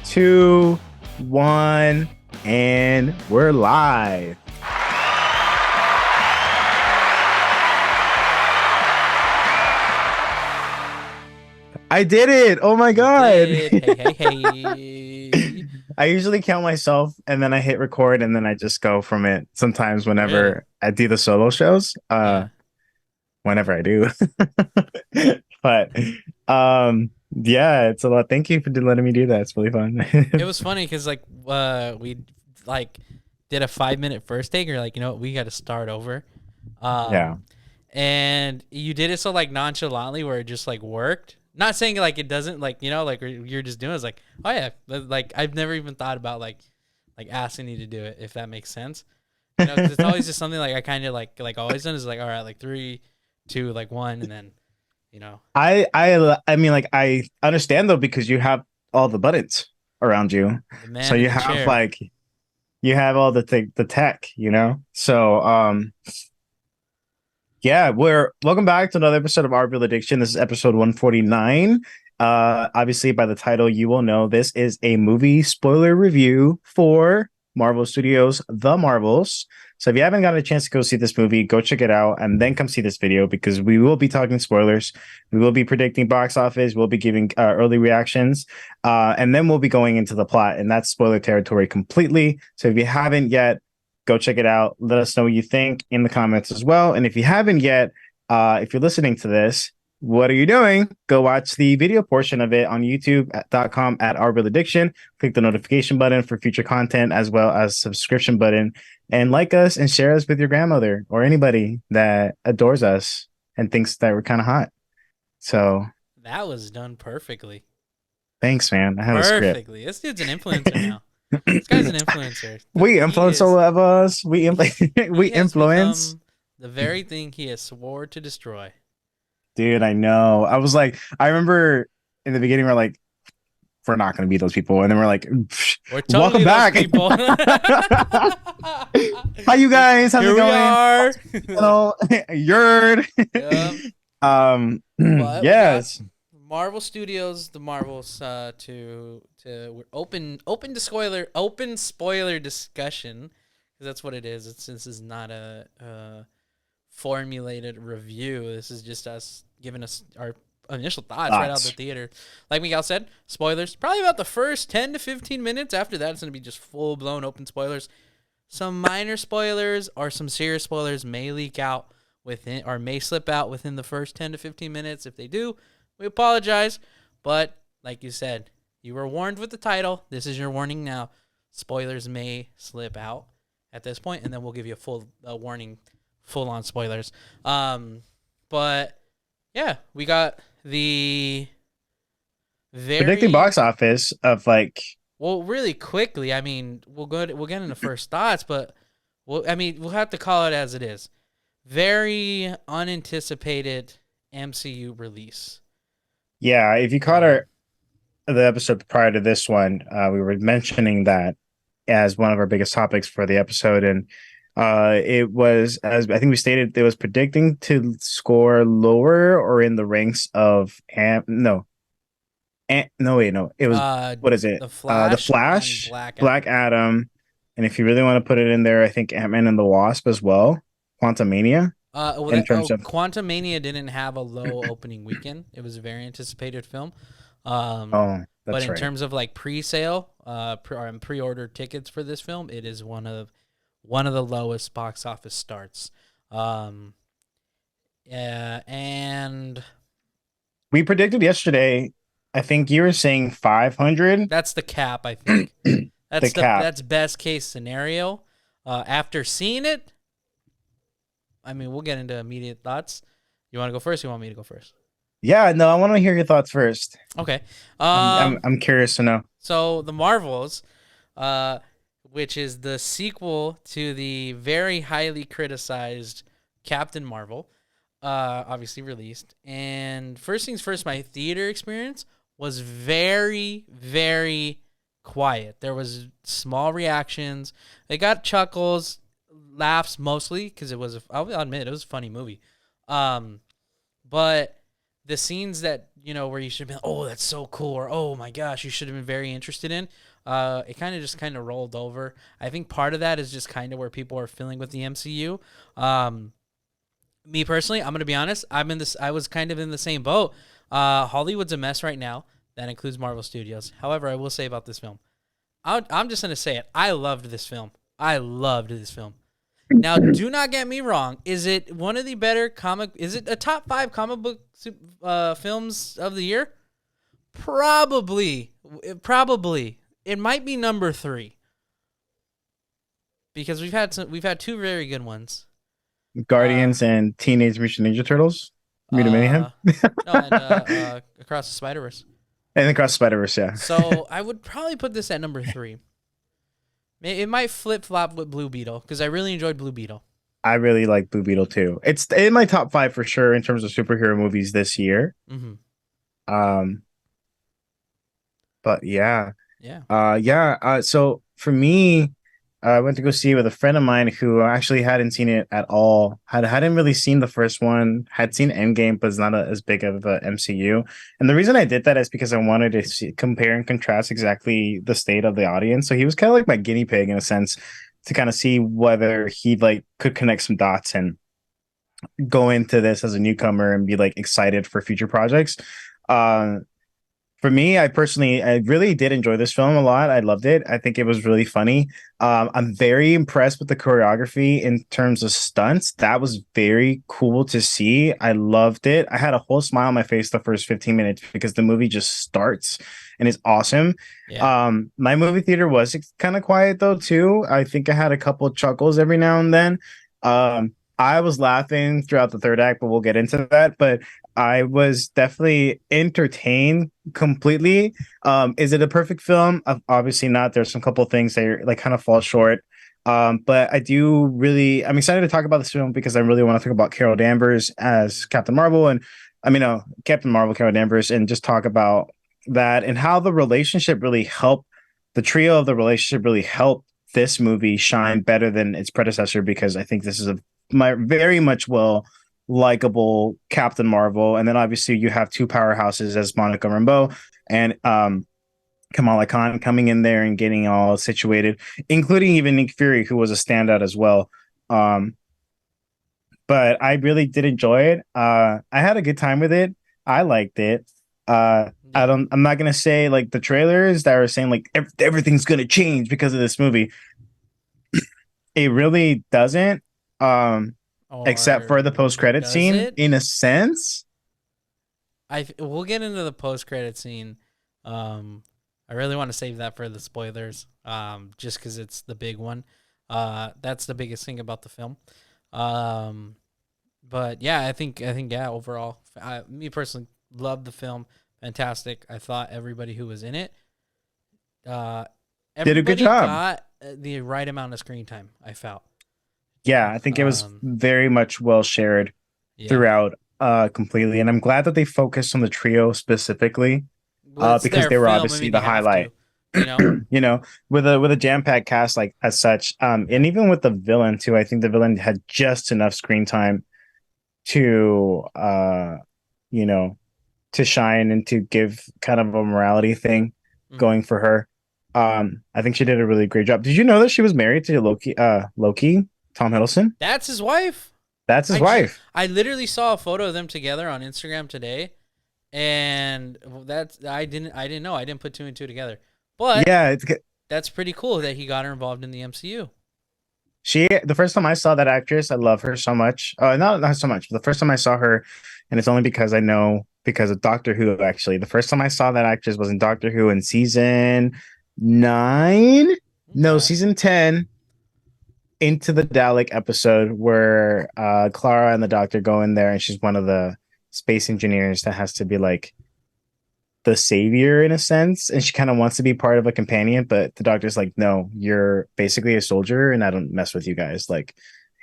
two, one, and we're live. I did it! Oh my god! Hey. I usually count myself and then I hit record and then I just go from it. Sometimes Really? whenever I do the solo shows, Yeah. whenever I do. But yeah, it's a lot. Thank you for letting me do that. It's really fun. It was funny because we like did a 5 minute first take. Or like, you know what, we got to start over. Yeah. And you did it so like nonchalantly where it just like worked. Not saying like it doesn't, like, you know, like you're just doing it. It's like, oh yeah, like I've never even thought about like asking you to do it, if that makes sense. You know, because it's always just something like I kind of like always done is like, all right, like three, two, like one, and then you know. I mean, like, I understand though because you have all the buttons around you, The so man in you the have chair. like you have all the tech, you know. So yeah, we're welcome back to another episode of Our Real Addiction. This is episode 149. Obviously, by the title, you will know this is a movie spoiler review for Marvel Studios' The Marvels. So if you haven't gotten a chance to go see this movie, go check it out and then come see this video because we will be talking spoilers. We will be predicting box office. We'll be giving early reactions, and then we'll be going into the plot, and that's spoiler territory completely. So if you haven't yet, go check it out. Let us know what you think in the comments as well. And if you haven't yet, if you're listening to this, what are you doing? Go watch the video portion of it on youtube.com at Our Real Addiction. Click the notification button for future content as well as subscription button. And like us and share us with your grandmother or anybody that adores us and thinks that we're kind of hot. So That was done perfectly. thanks, man. I have a script. Perfectly. This dude's an influencer now. This guy's an influencer. We He influence is. all of us. We He has influence. become the very thing he has swore to destroy. Dude, I know. I was like, I remember in the beginning, we're like, we're not going to be those people. And then we're like, We're welcome totally those back. people. Hi, you guys. How's it Here we going? are. Hello, Yerd. Yep. But we got Yes. Marvel Studios, the Marvels, to we're open to spoiler discussion, because that's what it is. This is not a formulated review. This is just us giving us our initial thoughts right out of the Thoughts. theater. Like Miguel said, spoilers. Probably about the first 10 to 15 minutes. After that, it's going to be just full blown open spoilers. Some minor spoilers or some serious spoilers may leak out within, or may slip out within the first 10 to 15 minutes. If they do, we apologize. But like you said, you were warned with the title. This is your warning now. Spoilers may slip out at this point, and then we'll give you a full warning, full on spoilers. But yeah, we got the Predicting very box office of like, well, really quickly. I mean, we'll get into first thoughts, but we'll have to call it as it is. Very unanticipated MCU release. yeah, if you caught Um, the episode prior to this one, we were mentioning that as one of our biggest topics for the episode. And it was, as I think we stated, it was predicting to score lower or in the ranks of no, wait, no. It was, what is it? the The Flash and Flash, Black Black Adam. Adam, and if you really want to put it in there, I think Ant-Man and the Wasp as well. Quantumania in terms of Quantum Mania didn't have a low opening weekend. It was a very anticipated film. oh, But that's in right. terms of like pre-sale, pre-order tickets for this film, it is one of the lowest box office starts. Um, yeah, and We predicted yesterday, I think you were saying 500, that's the cap. I think the cap. that's best case scenario. After seeing it, I mean, we'll get into immediate thoughts. You want to go first? You want me to go first? Yeah, no, I want to hear your thoughts first. Okay. I'm curious to know. So the Marvels, uh, which is the sequel to the very highly criticized Captain Marvel, obviously released. And first things first, my theater experience was very, very quiet. There was small reactions. They got chuckles, laughs mostly because it was. I'll admit it was a funny movie. Um, but the scenes that where you should have been, oh, that's so cool, or oh my gosh, you should have been very interested in. It kind of rolled over. I think part of that is just kind of where people are feeling with the MCU. Me personally, I'm gonna be honest. I'm in this. I was kind of in the same boat. Hollywood's a mess right now. That includes Marvel Studios. However, I will say about this film, I'm just gonna say it. I loved this film. I loved this film. Now, do not get me wrong. Is it one of the better comic? Is it a top 5 comic book films of the year? Probably. Probably. It might be number 3 because we've had 2 very good ones. Uh, Guardians and Teenage Mutant Ninja Turtles, Mutant Mayhem, uh, no, and Across the Spider Verse. and Across the Spider-Verse. Yeah, So I would probably put this at number 3. It might flip flop with Blue Beetle because I really enjoyed Blue Beetle. I really like Blue Beetle too. It's in my top 5 for sure in terms of superhero movies this year. Mm-hmm. Um, but yeah. Yeah. So for me, I went to go see it with a friend of mine who actually hadn't seen it at all. Hadn't really seen the first one. Had seen Endgame, but it's not as big of a MCU. And the reason I did that is because I wanted to compare and contrast exactly the state of the audience. So he was kind of like my guinea pig in a sense to kind of see whether he like could connect some dots and go into this as a newcomer and be like excited for future projects. Uh, for me, I really did enjoy this film a lot. I loved it. I think it was really funny. I'm very impressed with the choreography in terms of stunts. That was very cool to see. I loved it. I had a whole smile on my face the first 15 minutes because the movie just starts and is awesome. Yeah. My movie theater was kind of quiet though too. I think I had a couple chuckles every now and then. I was laughing throughout the third act, but we'll get into that. But I was definitely entertained completely. Is it a perfect film? Obviously not. There's some couple things that like kind of fall short. But I'm excited to talk about this film because I really want to talk about Carol Danvers as Captain Marvel and Captain Marvel, Carol Danvers, and just talk about that and how the trio of the relationship really helped this movie shine better than its predecessor because I think this is my very much likable Captain Marvel, and then obviously you have 2 powerhouses as Monica Rambeau and Kamala Khan coming in there and getting all situated, including even Nick Fury, who was a standout as well. But I really did enjoy it. I had a good time with it. I liked it. Yeah. I'm not gonna say like the trailers that are saying like everything's gonna change because of this movie. It really doesn't. Except for the Or post-credit does scene, it? in a sense. We'll get into the post credit scene. I really want to save that for the spoilers. Just because it's the big one. That's the biggest thing about the film. But yeah, I think yeah. Overall, me personally, loved the film. Fantastic. I thought everybody who was in it, uh, Did a good everybody job. got the right amount of screen time. I felt. Yeah, I think it was Um, very much well shared yeah. throughout completely. And I'm glad that they focused on the trio specifically Well, it's because their they were film. I obviously mean, the you have highlight. to. You know. You know, with a jam-packed cast like as such. Yeah. And even with the villain too, I think the villain had just enough screen time to you know, to shine and to give kind of a morality thing Hmm. going for her. I think she did a really great job. Did you know that she was married to Loki, Tom Hiddleston? That's his wife. That's his wife. I literally saw a photo of them together on Instagram today, and that's I didn't know. I didn't put 2 and 2 together. But Yeah, that's pretty cool that he got her involved in the MCU. the first time I saw that actress, I love her so much. Not so much. The first time I saw her, and it's only because I know because of Doctor Who. Actually, the first time I saw that actress was in Doctor Who in season 9. No, Okay. season 10. Into the Dalek episode where Clara and the Doctor go in there, and she's one of the space engineers that has to be like the savior in a sense, and she kind of wants to be part of a companion, but the Doctor's like, no, you're basically a soldier, and I don't mess with you guys. Like,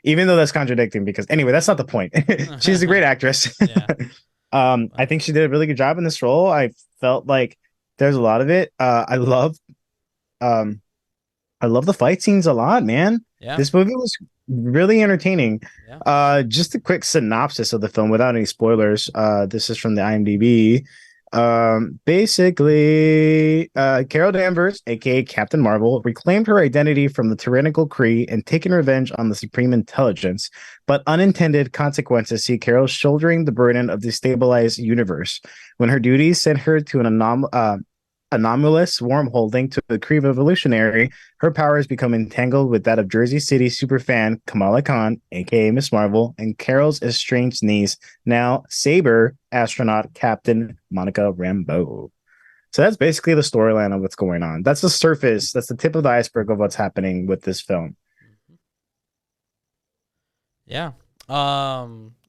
even though that's contradicting, because anyway, that's not the point. She's a great actress. Yeah. I think she did a really good job in this role. I felt like there's a lot of it. Um, I love the fight scenes a lot, man. Yeah. This movie was really entertaining. Yeah. Just a quick synopsis of the film without any spoilers. This is from the IMDb. Basically, Carol Danvers, aka Captain Marvel, reclaimed her identity from the tyrannical Kree and taken revenge on the Supreme Intelligence. But unintended consequences see Carol shouldering the burden of the stabilized universe when her duties sent her to an anomalous wormhole linked to the Kree revolutionary. Her powers become entangled with that of Jersey City superfan Kamala Khan, aka Miss Marvel, and Carol's estranged niece, now Saber astronaut Captain Monica Rambeau. So that's basically the storyline of what's going on. That's the surface. That's the tip of the iceberg of what's happening with this film. Mhm. Yeah.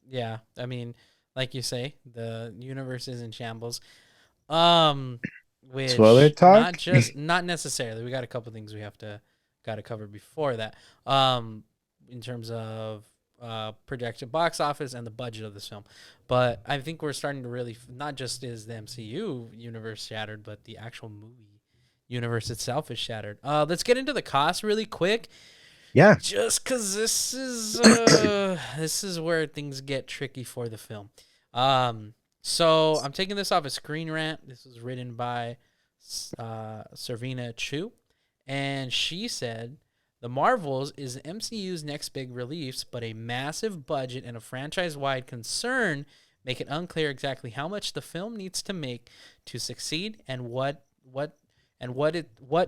Yeah. I mean, like you say, the universe is in shambles. Um, Spoiler which talk. not necessarily. We got a couple things we have to got to cover before that. Um, in terms of projected box office and the budget of this film, but I think we're starting to really not just is the MCU universe shattered, but the actual movie universe itself is shattered. Let's get into the cost really quick, Yeah. just because this is where things get tricky for the film. So I'm taking this off of Screen Rant. This was written by Servina Chu, and she said the Marvels is the MCU's next big release, but a massive budget and a franchise-wide concern make it unclear exactly how much the film needs to make to succeed and what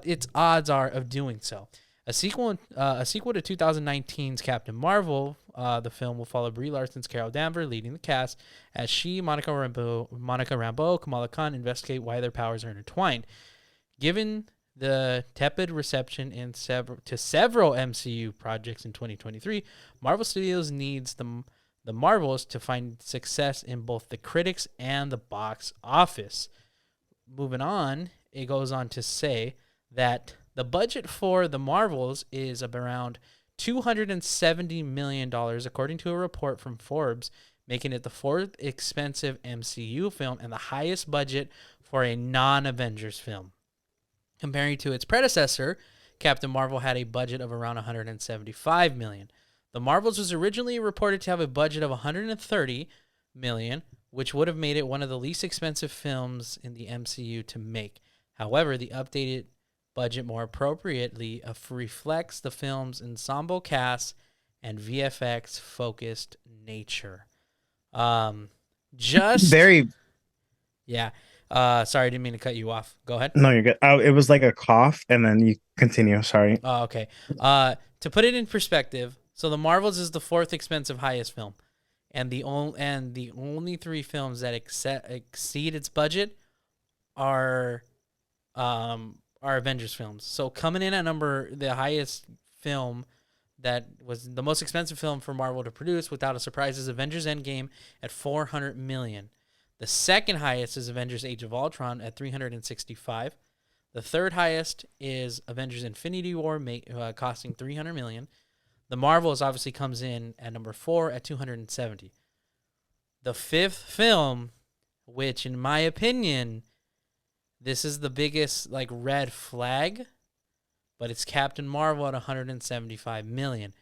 its odds are of doing so. A sequel to 2019's Captain Marvel. The film will follow Brie Larson's Carol Danvers leading the cast as she, Monica Rambeau, Kamala Khan investigate why their powers are intertwined. Given the tepid reception to several MCU projects in 2023, Marvel Studios needs the Marvels to find success in both the critics and the box office. Moving on, it goes on to say that the budget for the Marvels is of around $270 million, according to a report from Forbes, making it the fourth expensive MCU film and the highest budget for a non Avengers film. Comparing to its predecessor, Captain Marvel had a budget of around $175 million. The Marvels was originally reported to have a budget of $130 million, which would have made it one of the least expensive films in the MCU to make. However, the updated budget more appropriately reflects the film's ensemble cast and VFX focused nature. Um, just Very. yeah. Sorry, I didn't mean to cut you off. Go ahead. No, you're good. It was like a cough, and then you continue. Sorry. Oh, okay. To put it in perspective, so the Marvels is the fourth expensive highest film, and the only three films that exceed its budget are are Avengers films. So coming in at the highest film that was the most expensive film for Marvel to produce without a surprise is Avengers Endgame at 400 million. The second highest is Avengers Age of Ultron at 365. The third highest is Avengers Infinity War, costing 300 million. The Marvels obviously comes in at number 4 at 270. The fifth film, which in my opinion, this is the biggest like red flag, but it's Captain Marvel at 175 million.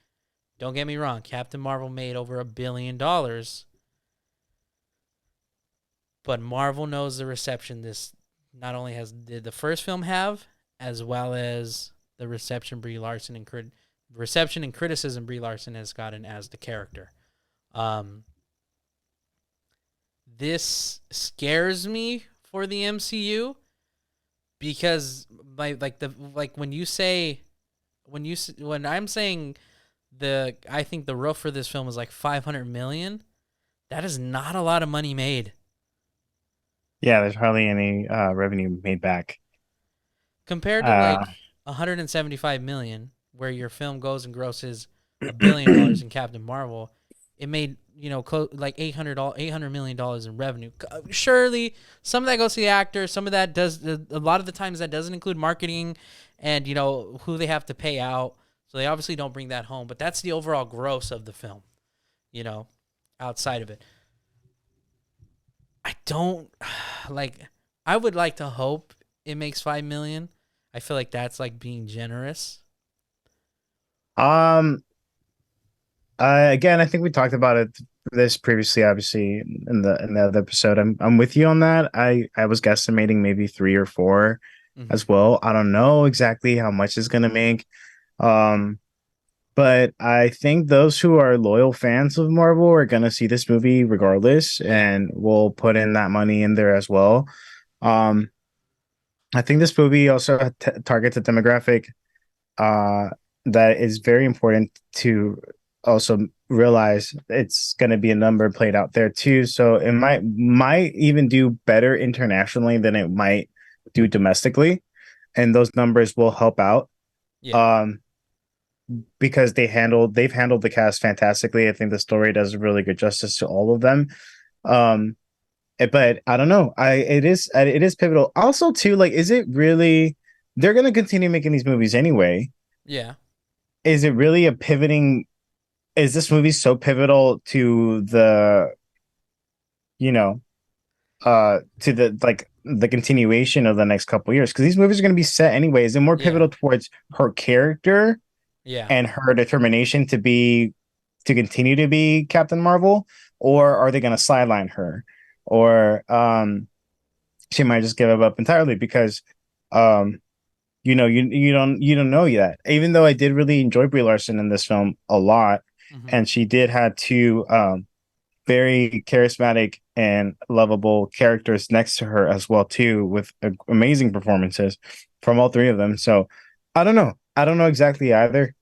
Don't get me wrong, Captain Marvel made over $1 billion, but Marvel knows the reception this not only did the first film have, as well as the reception and criticism Brie Larson has gotten as the character. Um, this scares me for the MCU because when I'm saying I think the roof for this film is like 500 million. That is not a lot of money made Yeah, there's hardly any revenue made back. compared to Uh, like 175 million, where your film goes and grosses $1 billion in Captain Marvel. It made like $800 million in revenue. Surely some of that goes to the actor. Some of that does a lot of the times that doesn't include marketing and who they have to pay out. So they obviously don't bring that home. But that's the overall gross of the film. You know, outside of it, I don't like. I would like to hope it makes 5 million. I feel like that's like being generous. um, Again, I think we talked about this previously, obviously in the other episode. I'm with you on that. I was guesstimating maybe three or four Hmm. as well. I don't know exactly how much it's gonna make. Um, but I think those who are loyal fans of Marvel are gonna see this movie regardless, Yeah, and will put in that money in there as well. Um, I think this movie also targets a demographic uh, that is very important to also realize it's going to be a number played out there too. So it might even do better internationally than it might do domestically, and those numbers will help out. yeah, Um, because they've handled the cast fantastically. I think the story does really good justice to all of them. Um, but I don't know. It is pivotal. Also, too, like, is it really? They're gonna continue making these movies anyway. yeah, Is it really a pivoting? Is this movie so pivotal to the you know to the like the continuation of the next couple years? Because these movies are gonna be set anyways, and more yeah, pivotal towards her character yeah. and her determination to continue to be Captain Marvel, or are they gonna sideline her, or she might just give up entirely because um you don't know yet. Even though I did really enjoy Brie Larson in this film a lot, Hmm. and she did have two very charismatic and lovable characters next to her as well too, with amazing performances from all three of them. So I don't know. I don't know exactly either.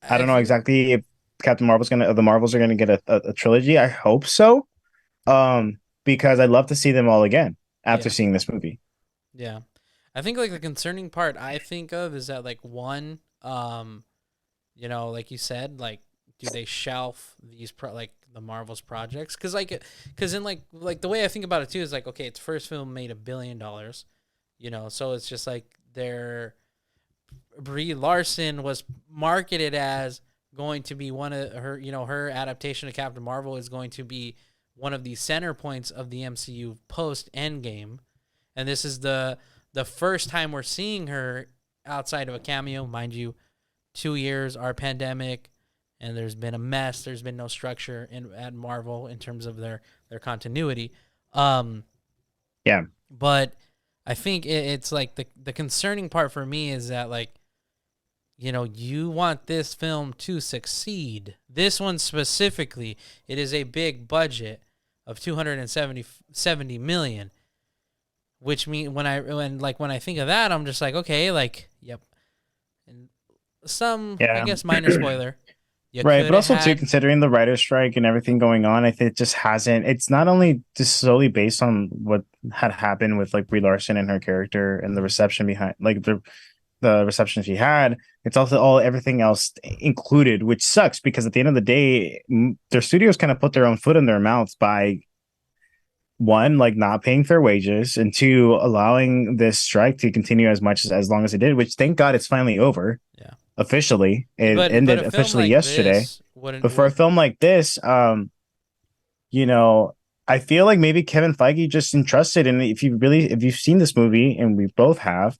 I I don't know think, exactly if the Marvels are gonna get a trilogy. I hope so. Because I'd love to see them all again after yeah, seeing this movie. yeah. I think like the concerning part I think of is that like one, like you said, like do they shelf these like the Marvel's projects? Because in like the way I think about it too is like, okay, its first film made $1 billion, so it's just like their Brie Larson was marketed as going to be one of her, her adaptation of Captain Marvel is going to be one of the center points of the MCU post Endgame, and this is the first time we're seeing her outside of a cameo, mind you. 2 years our pandemic, and there's been a mess. There's been no structure at Marvel in terms of their continuity. Um, Yeah. but I think it's like the concerning part for me is that like you want this film to succeed. This one specifically, it is a big budget of 270 million, which mean when I think of that, I'm just like, okay, like, yep. And some, I Yeah. guess, minor spoiler, you Right, could but have also too, had, considering the writer's strike and everything going on, I think it just hasn't. It's not only just solely based on what had happened with like Brie Larson and her character and the mhm, reception behind, like the reception she had. It's also all everything else included, which sucks because at the end of the day, their studios kind of put their own foot in their mouths by one, like not paying fair wages, and two, allowing this strike to continue as long as it did. Which thank God it's finally over yeah. officially. It But ended a film officially like yesterday. this wouldn't But for a would film like this, you know, I feel like maybe Kevin Feige just entrusted. And if you've seen this movie, and we both have,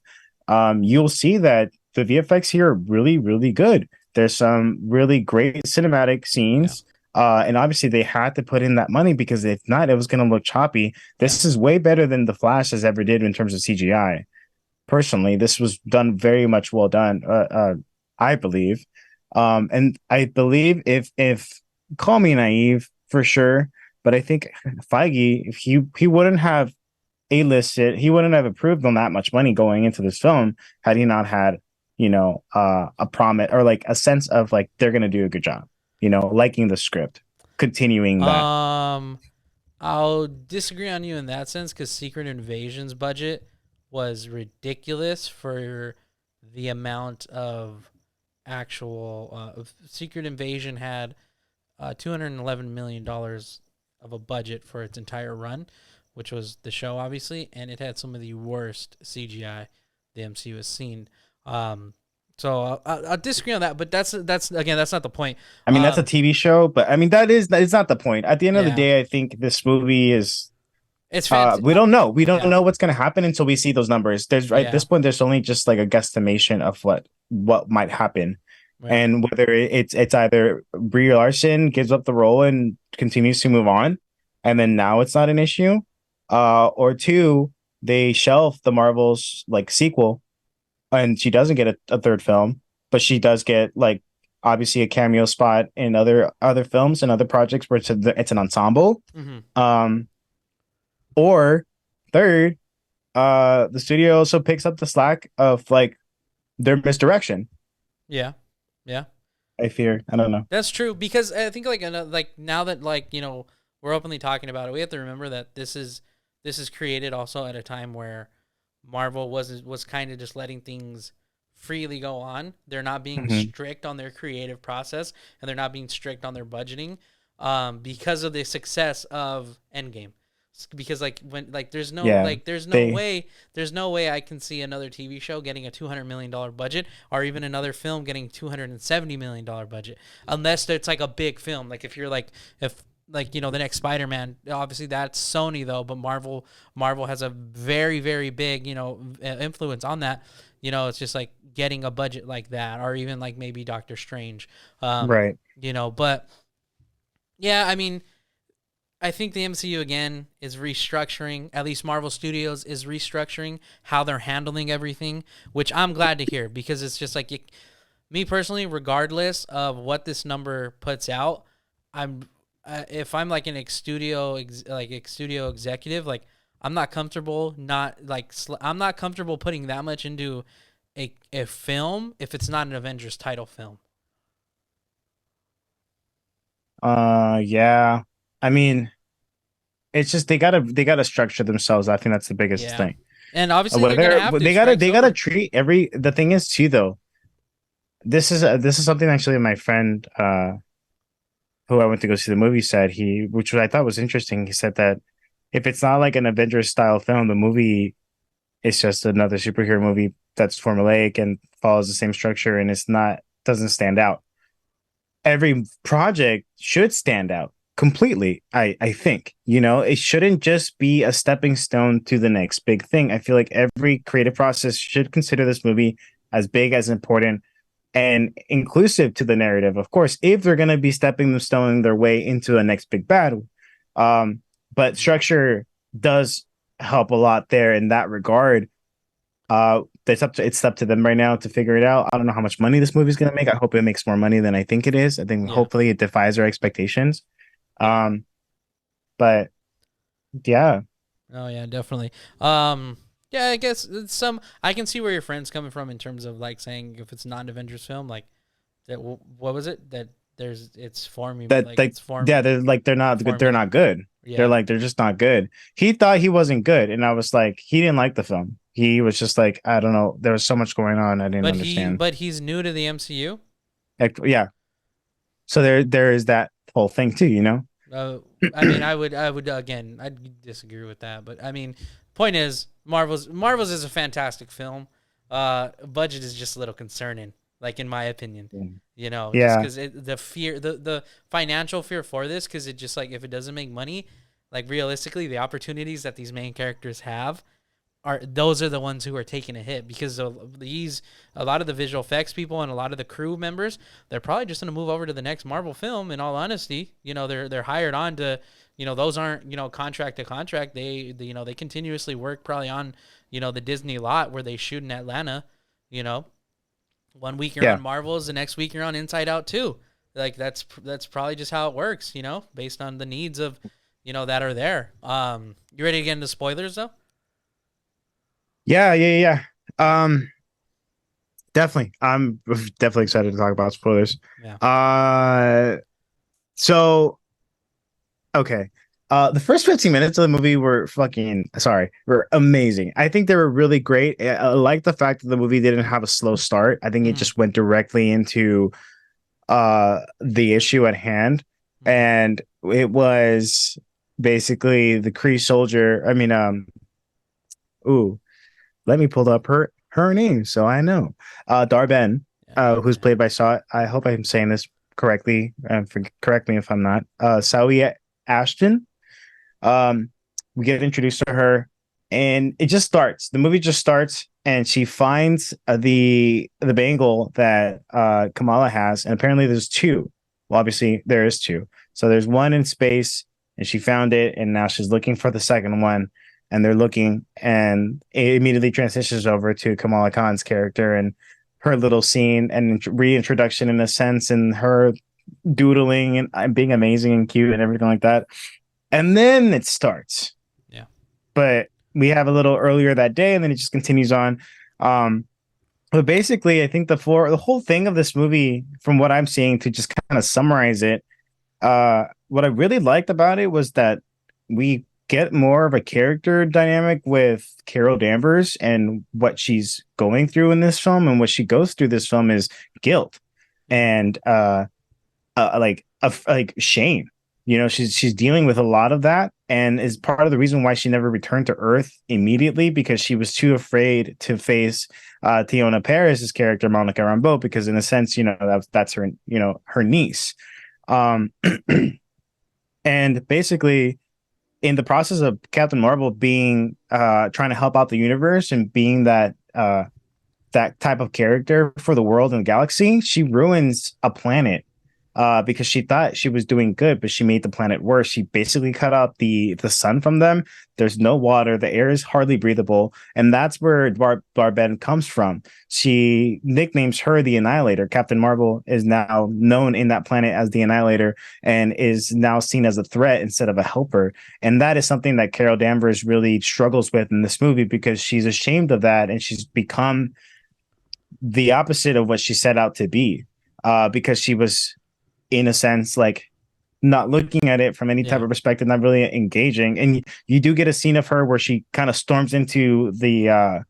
you'll see that the VFX here are really, really good. There's some really great cinematic yeah, scenes. And obviously they had to put in that money because if not, it was going to look choppy. yeah, This is way better than The Flash has ever did in terms of CGI. Personally, this was done very much well done. I believe, and I believe if call me naive for sure, but I think Feige, if he wouldn't have a-listed, he wouldn't have approved on that much money going into this film had he not had a promise or like a sense of like they're gonna do a good job, liking the script, continuing that. um I'll disagree on you in that sense because Secret Invasion's budget was ridiculous for the amount of actual Secret Invasion had $211 million of a budget for its entire run, which was the show, obviously, and it had some of the worst CGI the MCU has seen. Um, so I'll disagree on that, but that's again, that's not the point. I mean, that's a TV show, but I mean that is not the point. At the end of the Yeah, day, I think this movie is it's fantastic. we don't know. We don't Yeah, know what's going to happen until we see those numbers. There's right at yeah, this point, there's only just like a guesstimation of what might happen. Right. and whether it's either Brie Larson gives up the role and continues to move on, and then now it's not an issue, or two, they shelf the Marvels like sequel, and she doesn't get a third film, but she does get like obviously a cameo spot in other films and other projects where it's an ensemble. Mm-hmm. Um, or third, the studio also picks up the slack of like their misdirection. Yeah. Yeah. I fear. I don't know. That's true because I think like now that like we're openly talking about it, we have to remember that this is created also at a time where Marvel was kind of just letting things freely go on. They're not being Mhm. strict on their creative process and they're not being strict on their budgeting, because of the success of Endgame. Because like when like Yeah, they there's no way I can see another TV show getting a $200 million budget or even another film getting $270 million budget unless it's like a big film. Like if like the next Spider-Man, obviously that's Sony though, but Marvel has a very very big influence on that. It's just like getting a budget like that or even like maybe Doctor Strange. right. But yeah, I mean, I think the MCU again is restructuring. At least Marvel Studios is restructuring how they're handling everything, which I'm glad to hear because it's just like me personally, regardless of what this number puts out, I'm if I'm like ex studio executive, like I'm not comfortable not like I'm not comfortable putting that much into a film if it's not an Avengers title film. Yeah. I mean, it's just they gotta structure themselves. I think that's the biggest Yeah, thing. and obviously they're gonna Whether have to. they gotta Strikes they gotta over. treat every the thing is too though. This is something actually my friend who I went to go see the movie said which I thought was interesting. He said that if it's not like an Avengers style film, the movie is just another superhero movie that's formulaic and follows the same structure and it's not doesn't stand out. Every project should stand out completely. I think it shouldn't just be a stepping stone to the next big thing. I feel like every creative process should consider this movie as big as important and inclusive to the narrative. Of course, if they're going to be stepping the stone their way into a next big battle, but structure does help a lot there in that regard. It's up to them right now to figure it out. I don't know how much money this movie's gonna make. I hope it makes more money than I think it is. I think Yeah, hopefully it defies our expectations. yeah. Um, but yeah, Oh yeah, definitely. Um, yeah, I guess I can see where your friend's coming from in terms of like saying if it's not an Avengers film, like that. What was it that it's forming that like like it's yeah, forming they're like they're not good. They're formula. not good. Yeah, They're just not good. He thought he wasn't good, and I was like, he didn't like the film. He was just like, I don't know. There was so much going on. I didn't understand. but he's new to the MCU. Like, yeah. So there is that whole thing too. Uh, I mean, I would again, I disagree with that, but I mean, point is, Marvel's is a fantastic film. Budget is just a little concerning, like in my opinion. Just Yeah, because the fear, the financial fear for this, because it just like if it doesn't make money, like realistically, the opportunities that these main characters have those are the ones who are taking a hit because of a lot of the visual effects people and a lot of the crew members, they're probably just going to move over to the next Marvel film. In all honesty, they're hired on to, those aren't contract to contract. They continuously work probably on the Disney lot where they shoot in Atlanta. You know, one week you're yeah, on Marvels, the next week you're on Inside Out too. Like that's probably just how it works. Based on the needs of that are there. You ready to get into spoilers though? yeah. Definitely. I'm definitely excited to talk about spoilers. Yeah. Uh, so okay. The first 15 minutes of the movie were amazing. I think they were really great. I like the fact that the movie didn't have a slow start. I think it Mm-hmm. just went directly into the issue at hand. Mm-hmm. And it was basically the Kree soldier. I mean, ooh, let me pull up her name so I know. Darben, Yeah, who's Darben. played by Saw. I hope I'm saying this correctly. Correct me if I'm not. Sawi Ashton. Um, we get introduced to her. and it just starts. The movie just starts, and she finds the bangle that Kamala has, and apparently there's two. Well, obviously there is two. So there's one in space, and she found it, and now she's looking for the second one, and they're looking, and it immediately transitions over to Kamala Khan's character and her little scene and reintroduction in a sense, and her doodling and being amazing and cute and everything like that. And then it starts, Yeah. but we have a little earlier that day, and then it just continues on. Um, but basically, I think the whole thing of this movie, from what I'm seeing, to just kind of summarize it, what I really liked about it was that we get more of a character dynamic with Carol Danvers and what she's going through in this film, and what she goes through this film is guilt Mm-hmm. and like shame. You know, she's dealing with a lot of that, and is part of the reason why she never returned to Earth immediately, because she was too afraid to face Tiona Paris's character Monica Rambeau, because in a sense, you know, that's her, you know, her niece. Um, and basically, in the process of Captain Marvel being trying to help out the universe and being that type of character for the world and the galaxy, she ruins a planet because she thought she was doing good, but she made the planet worse. She basically cut out the sun from them. There's no water. The air is hardly breathable, and that's where Barben comes from. She nicknames her the Annihilator. Captain Marvel is now known in that planet as the Annihilator, and is now seen as a threat instead of a helper. And that is something that Carol Danvers really struggles with in this movie, because she's ashamed of that, and she's become the opposite of what she set out to be. Because she was, in a sense, like not looking at it from any type Yeah. of perspective, not really engaging. And you do get a scene of her where she kind of storms into the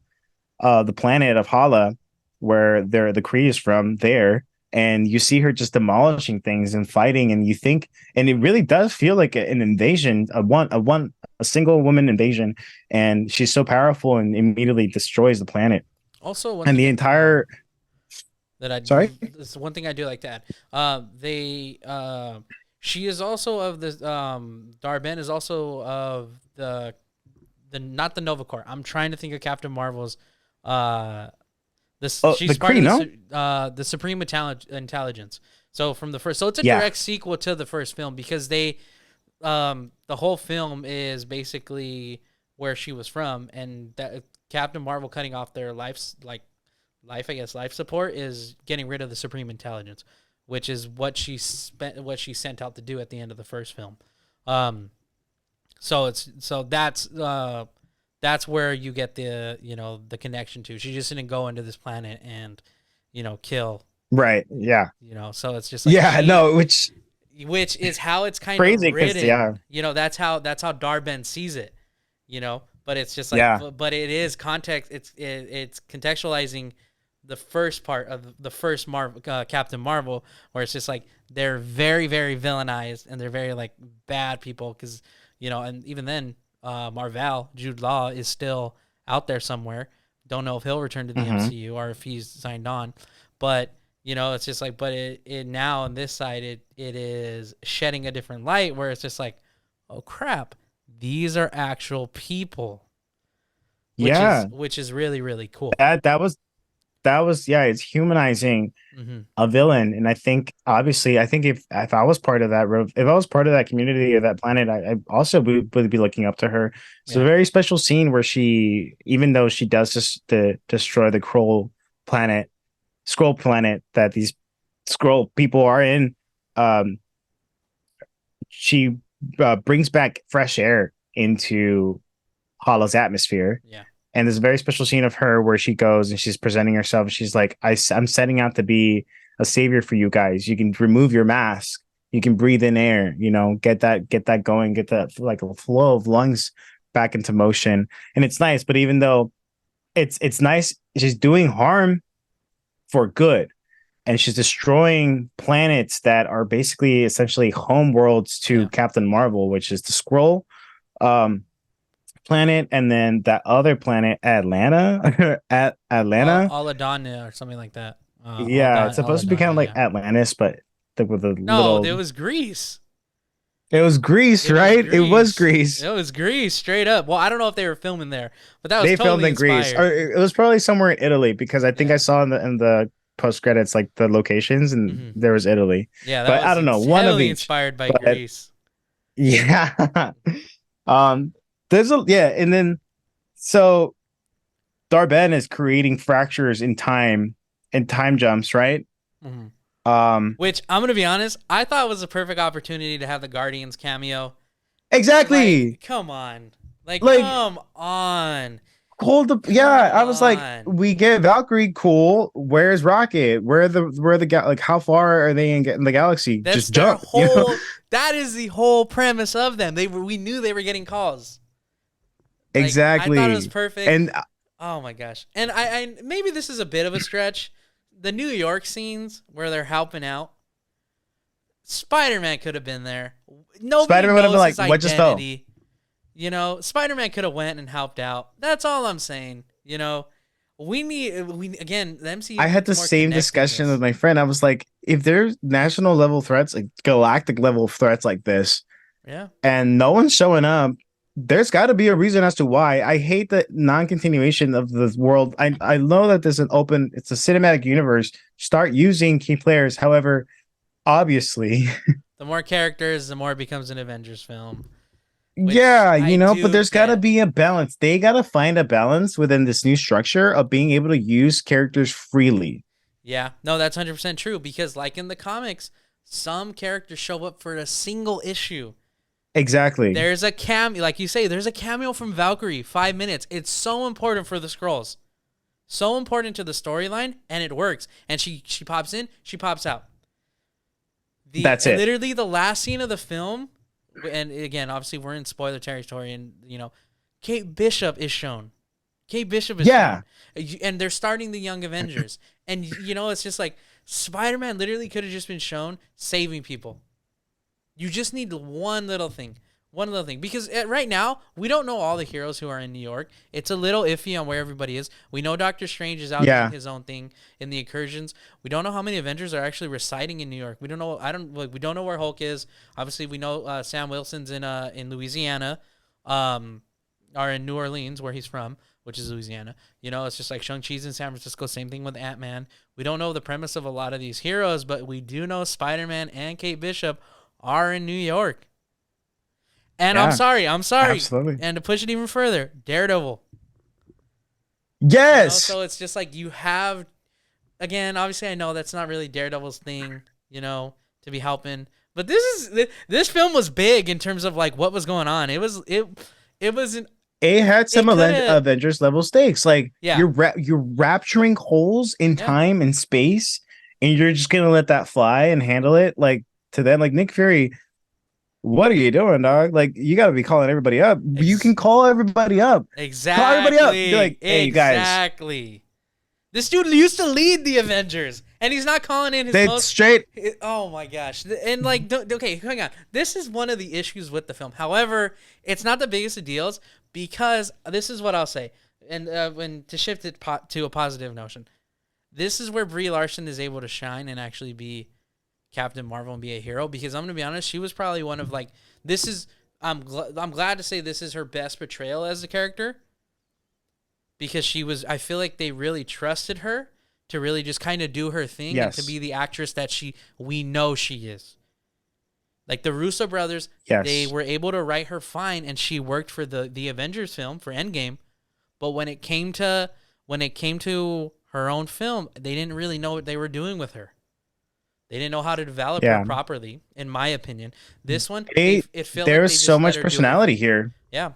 planet of Hala, where the Kree is from there, and you see her just demolishing things and fighting, and you think, and it really does feel like an invasion, a single woman invasion, and she's so powerful and immediately destroys the planet Also, one and the thing entire. that I Sorry. this is one thing I do like to add. They she is also of the Darben is also of the not the Nova Corps. I'm trying to think of Captain Marvel's. This Oh, the she's part Kree, of no? the Supreme Intelligence. So from the first, so it's a Yeah. direct sequel to the first film, because they the whole film is basically where she was from, and that Captain Marvel cutting off their life, I guess, life support is getting rid of the Supreme Intelligence, which is what she sent out to do at the end of the first film. Um, so that's where you get the, the connection to. She just didn't go into this planet and, kill, Right. Yeah. So it's just like Yeah. No, which is how it's kind of crazy because yeah. written. That's how Darben sees it. But it's just like, Yeah. but it is context. It's contextualizing the first part of the first Captain Marvel, where it's just like they're very, very villainized, and they're very like bad people, because and even then, Marvel Jude Law is still out there somewhere. Don't know if he'll return to the Hmm. MCU or if he's signed on, but it's just like, but it now on this side, it is shedding a different light, where it's just like, oh crap, these are actual people, which is Yeah. which is really, really cool. That was yeah, it's humanizing Mm-hmm. a villain. And I think, obviously, I think if I was part of if I was part of that community or that planet, I also would be looking up to her. It's a Yeah. very special scene where she, even though she does just destroy the scroll planet that these scroll people are in, um she brings back fresh air into Hala's atmosphere. Yeah. And there's a very special scene of her where she goes and she's presenting herself. And she's like, I'm setting out to be a savior for you guys. You can remove your mask. You can breathe in air, get that going, get that like a flow of lungs back into motion. And it's nice. But even though it's nice, she's doing harm for good. And she's destroying planets that are basically essentially home worlds to Yeah. Captain Marvel, which is the Skrull um, planet, and then that other planet, Atlanta, at Atlanta. Aladana or something like that. Yeah, it's supposed to be kind Aladana, of like yeah. Atlantis, but with a No, little. there was Greece. It was Greece, It was right? It was Greece. Greece. It was Greece, straight up. Well, I don't know if they were filming there, but that was They filmed totally in Greece, or inspired. it was probably somewhere in Italy because I think I Yeah. saw in the post credits like the locations, and Hmm. there was Italy. Yeah, that But I was don't know, one of heavily each. inspired by But Greece. yeah, um, there's a yeah, and then so Darben is creating fractures in time and time jumps, right? Hmm. Um, Which I'm gonna be honest, I thought was a perfect opportunity to have the Guardians cameo. exactly. Like, come on. Like, Like come on. hold the yeah. Come I was like, on. we get Valkyrie, cool. Where's Rocket? Like how far are they in the galaxy? That's Just their jump, you know? whole that is the whole premise of them. We knew they were getting calls. Like, I thought it was Exactly. perfect. And Oh my gosh. And I maybe this is a bit of a stretch. The New York scenes where they're helping out, Spider-Man could have been there. Nobody Spider-Man would have been knows like, his what just fell? identity. Spider-Man could have went and helped out. That's all I'm saying. We again, the MCU I had needs the more same discussion with connectedness. my friend. I was like, if there's national level threats, like galactic level threats like this, Yeah. and no one's showing up, there's got to be a reason as to why. I hate the non-continuation of the world. I know that there's it's a cinematic universe. Start using key players. However, obviously, The more characters, the more it becomes an Avengers film, which yeah, I but do there's got to get. be a balance. They got to find a balance within this new structure of being able to use characters freely. Yeah, no, that's 100% true because, like in the comics, some characters show up for a single issue. Exactly. There's a cameo, like you say, there's a cameo from Valkyrie, 5 minutes. It's so important for the scrolls, so important to the storyline, and it works. And she pops in, she pops out. The That's it. literally the last scene of the film, and again, obviously we're in spoiler territory, and Kate Bishop is shown. Kate Bishop is shown, Yeah. and they're starting the Young Avengers, and it's just like Spider-Man literally could have just been shown saving people. You just need one little thing, because right now we don't know all the heroes who are in New York. It's a little iffy on where everybody is. We know Doctor Strange is out doing Yeah. his own thing in the incursions. We don't know how many Avengers are actually residing in New York. We don't know. We don't know where Hulk is. Obviously, we know Sam Wilson's in Louisiana, or in New Orleans where he's from, which is Louisiana. It's just like Shang-Chi's in San Francisco. Same thing with Ant-Man. We don't know the premise of a lot of these heroes, but we do know Spider-Man and Kate Bishop are in New York. And Yeah. I'm sorry. Absolutely. And to push it even further, Daredevil. Yes. So it's just like you have, again, obviously I know that's not really Daredevil's thing, to be helping. But this film was big in terms of like what was going on. It was an It had some it could have Avengers level stakes. Like yeah. you're rapturing holes in Yeah. time and space, and you're just gonna let that fly and handle it. Like to them, like Nick Fury, what are you doing, dog? Like you got to be calling everybody up. You can call everybody up. Call everybody up. Be Exactly. like, hey, you guys, Exactly. This dude used to lead the Avengers, and he's not calling in his they most. straight. Oh my gosh! And like, okay, hang on. This is one of the issues with the film. However, it's not the biggest of deals because this is what I'll say. And when to shift it to a positive notion, this is where Brie Larson is able to shine and actually be Captain Marvel and be a hero. Because I'm gonna be honest, she was probably one of like this is. I'm glad to say this is her best portrayal as a character, because I feel like they really trusted her to really just kind of do her thing and to Yes. be the actress that we know she is. Like the Russo brothers, they Yes. were able to write her fine, and she worked for the Avengers film for Endgame. But when it came to her own film, they didn't really know what they were doing with her. They didn't know how to develop her Yeah. properly, in my opinion. This one, They it felt like they There's so just let much her do her personality thing. here. Yeah.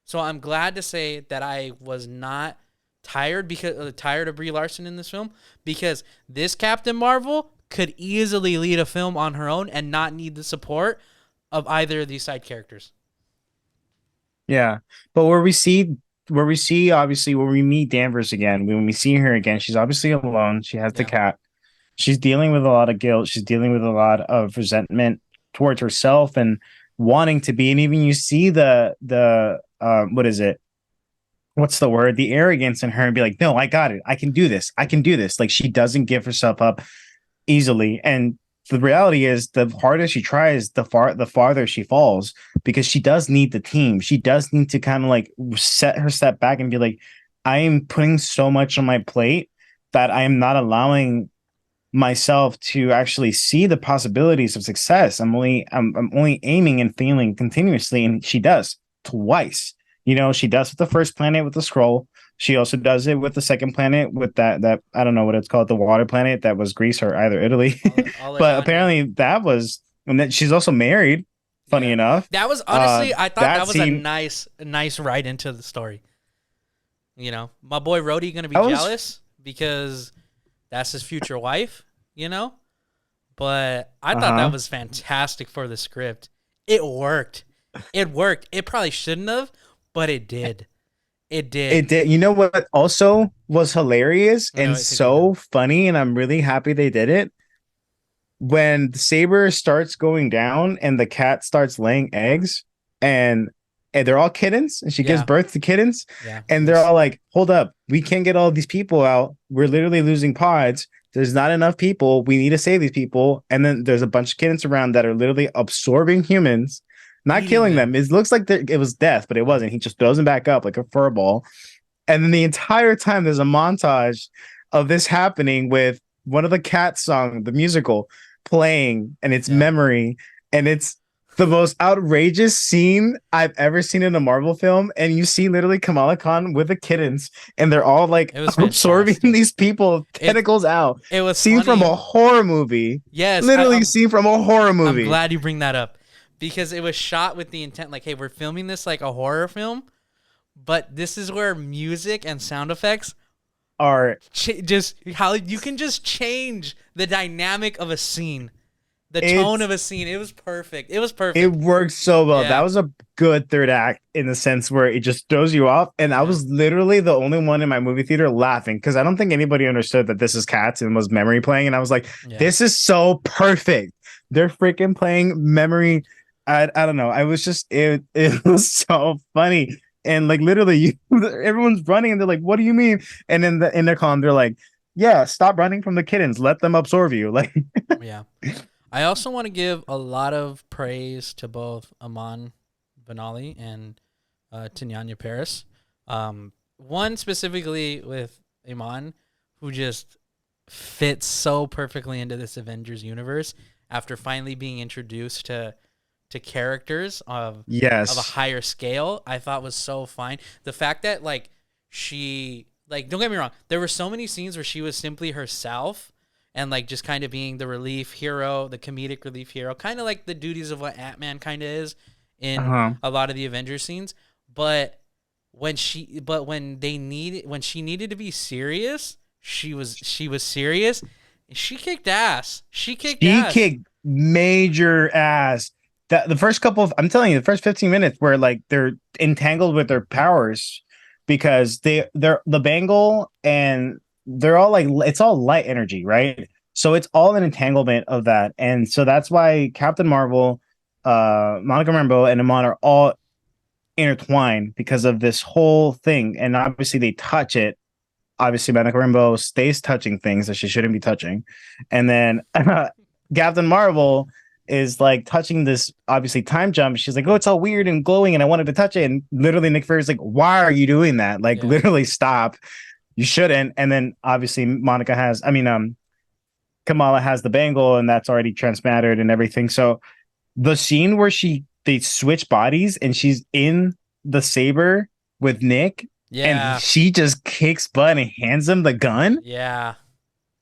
So I'm glad to say that I was not tired of Brie Larson in this film, because this Captain Marvel could easily lead a film on her own and not need the support of either of these side characters. Yeah. But where we see obviously when we meet Danvers again, when we see her again, she's obviously alone. She has the Yeah. cat. She's dealing with a lot of guilt. She's dealing with a lot of resentment towards herself and wanting to be. And even you see the what is it? What's the word? The arrogance in her and be like, no, I got it. I can do this. I can do this. Like she doesn't give herself up easily. And the reality is the harder she tries, the farther she falls because she does need the team. She does need to kind of like set her step back and be like, I am putting so much on my plate that I am not allowing myself to actually see the possibilities of success. I'm only aiming and failing continuously, and she does twice. She does with the first planet with the scroll. She also does it with the second planet with that I don't know what it's called, the water planet that was Greece or either Italy. All But done, yeah. apparently that was, and then she's also married, funny Yeah. enough. That was honestly, I thought That that was a scene, nice right into the story. My boy Rhodey gonna be I was jealous because that's his future wife, you know? But I thought that uh-huh. was fantastic for the script. It worked. It worked. It probably shouldn't have, but it did. It did. It did. You know what also was hilarious I know and I think you know. so funny, and I'm really happy they did it when the saber starts going down and the cat starts laying eggs, and they're all kittens, and she gives Yeah. birth to kittens, Yeah. It and they're was all like, hold up, we can't get all these people out, we're literally losing pods, there's not enough people, we need to save these people. And then there's a bunch of kittens around that are literally absorbing humans, not eating killing them. them. It looks like it was death, but it Yeah. wasn't. He just throws them back up like a fur ball. And then the entire time there's a montage of this happening with one of the Cat song, the musical, playing, and it's Yeah. memory, and it's the most outrageous scene I've ever seen in a Marvel film. And you see literally Kamala Khan with the kittens, and they're all like It was absorbing fantastic. these people, It tentacles out. it was Scene from funny. a horror movie. Yes, Literally scene from a horror I'm movie. glad you bring that up because it was shot with the intent like, hey, we're filming this like a horror film, but this is where music and sound effects Are just how you can just change the dynamic of a scene, the tone it's of a scene. It was perfect. It was It perfect. worked so well. That Yeah. was a good third act in the sense where it just throws you off. And I Yeah. was literally the only one in my movie theater laughing because I don't think anybody understood that this is Cats and was memory playing. And I was like, Yeah. this is so perfect. They're freaking playing memory. I don't know. I was just it was so funny. And like literally everyone's running and they're like, what do you mean? And in the intercom, they're like, yeah, stop running from the kittens. Let them absorb you. Like, Yeah. I also want to give a lot of praise to both Aman Benali and Tanyanya Paris. One specifically with Iman, who just fits so perfectly into this Avengers universe after finally being introduced to characters of a yes. higher scale. I thought was so fine. The fact that like she like don't get me wrong, there were so many scenes where she was simply herself and like just kind of being the relief hero, the comedic relief hero, kind of like the duties of what Ant-Man kind of is in Uh-huh. a lot of the Avengers scenes. But when she needed to be serious, she was serious. She kicked ass. She kicked She ass. kicked major ass. The first couple of, I'm telling you, the first 15 minutes where like they're entangled with their powers because they're the bangle and they're all like it's all light energy, right? So it's all an entanglement of that. And so that's why Captain Marvel, Monica Rambeau, and Amon are all intertwined because of this whole thing. And obviously they touch it. Obviously, Monica Rambeau stays touching things that she shouldn't be touching. And then Captain Marvel is like touching this obviously time jump. She's like, oh, it's all weird and glowing, and I wanted to touch it. And literally, Nick Fury's like, why are you doing that? Like, Yeah. literally, stop. You shouldn't. And then obviously, Kamala has the bangle, and that's already transmattered and everything. So the scene where they switch bodies and she's in the saber with Nick, and Yeah. she just kicks butt and hands him the gun. Yeah.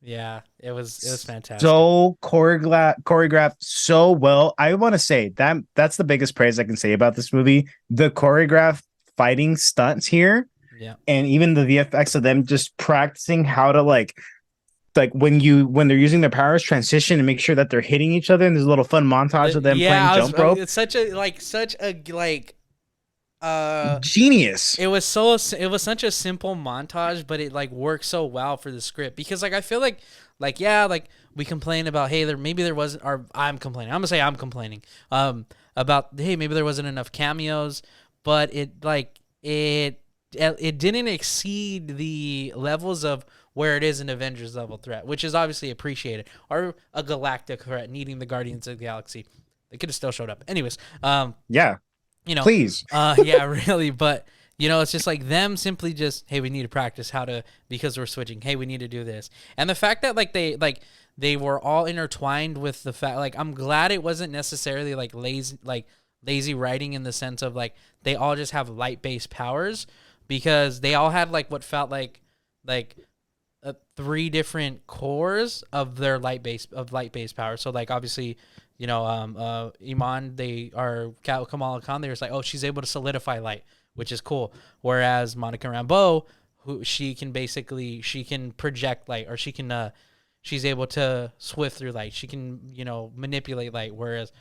Yeah. It was fantastic. So choreographed so well. I want to say that's the biggest praise I can say about this movie. The choreographed fighting stunts here, Yeah. and even the VFX of them just practicing how to like when they're using their powers transition and make sure that they're hitting each other. And there's a little fun montage of them Yeah, playing jump rope. it's such a Genius. it was such a simple montage, but it like worked so well for the script because like I feel like yeah, like we complain about hey there wasn't or I'm complaining. I'm gonna say I'm complaining about hey maybe there wasn't enough cameos, but it didn't exceed the levels of where it is an Avengers level threat, which is obviously appreciated, or a galactic threat needing the Guardians of the Galaxy. They could have still showed up. Anyways, Yeah, you know, please. yeah, really, but it's just like them simply just, hey, we need to practice how to, because we're switching. Hey, we need to do this. And the fact that they were all intertwined with the fact, like, I'm glad it wasn't necessarily like lazy writing in the sense of like they all just have light based powers, because they all had like what felt like three different cores of their light based power. So like obviously, Iman, they are Kamala Khan. They're just like, oh, she's able to solidify light, which is cool. Whereas Monica Rambeau, who she can project light, or she's able to swift through light. She can manipulate light. Whereas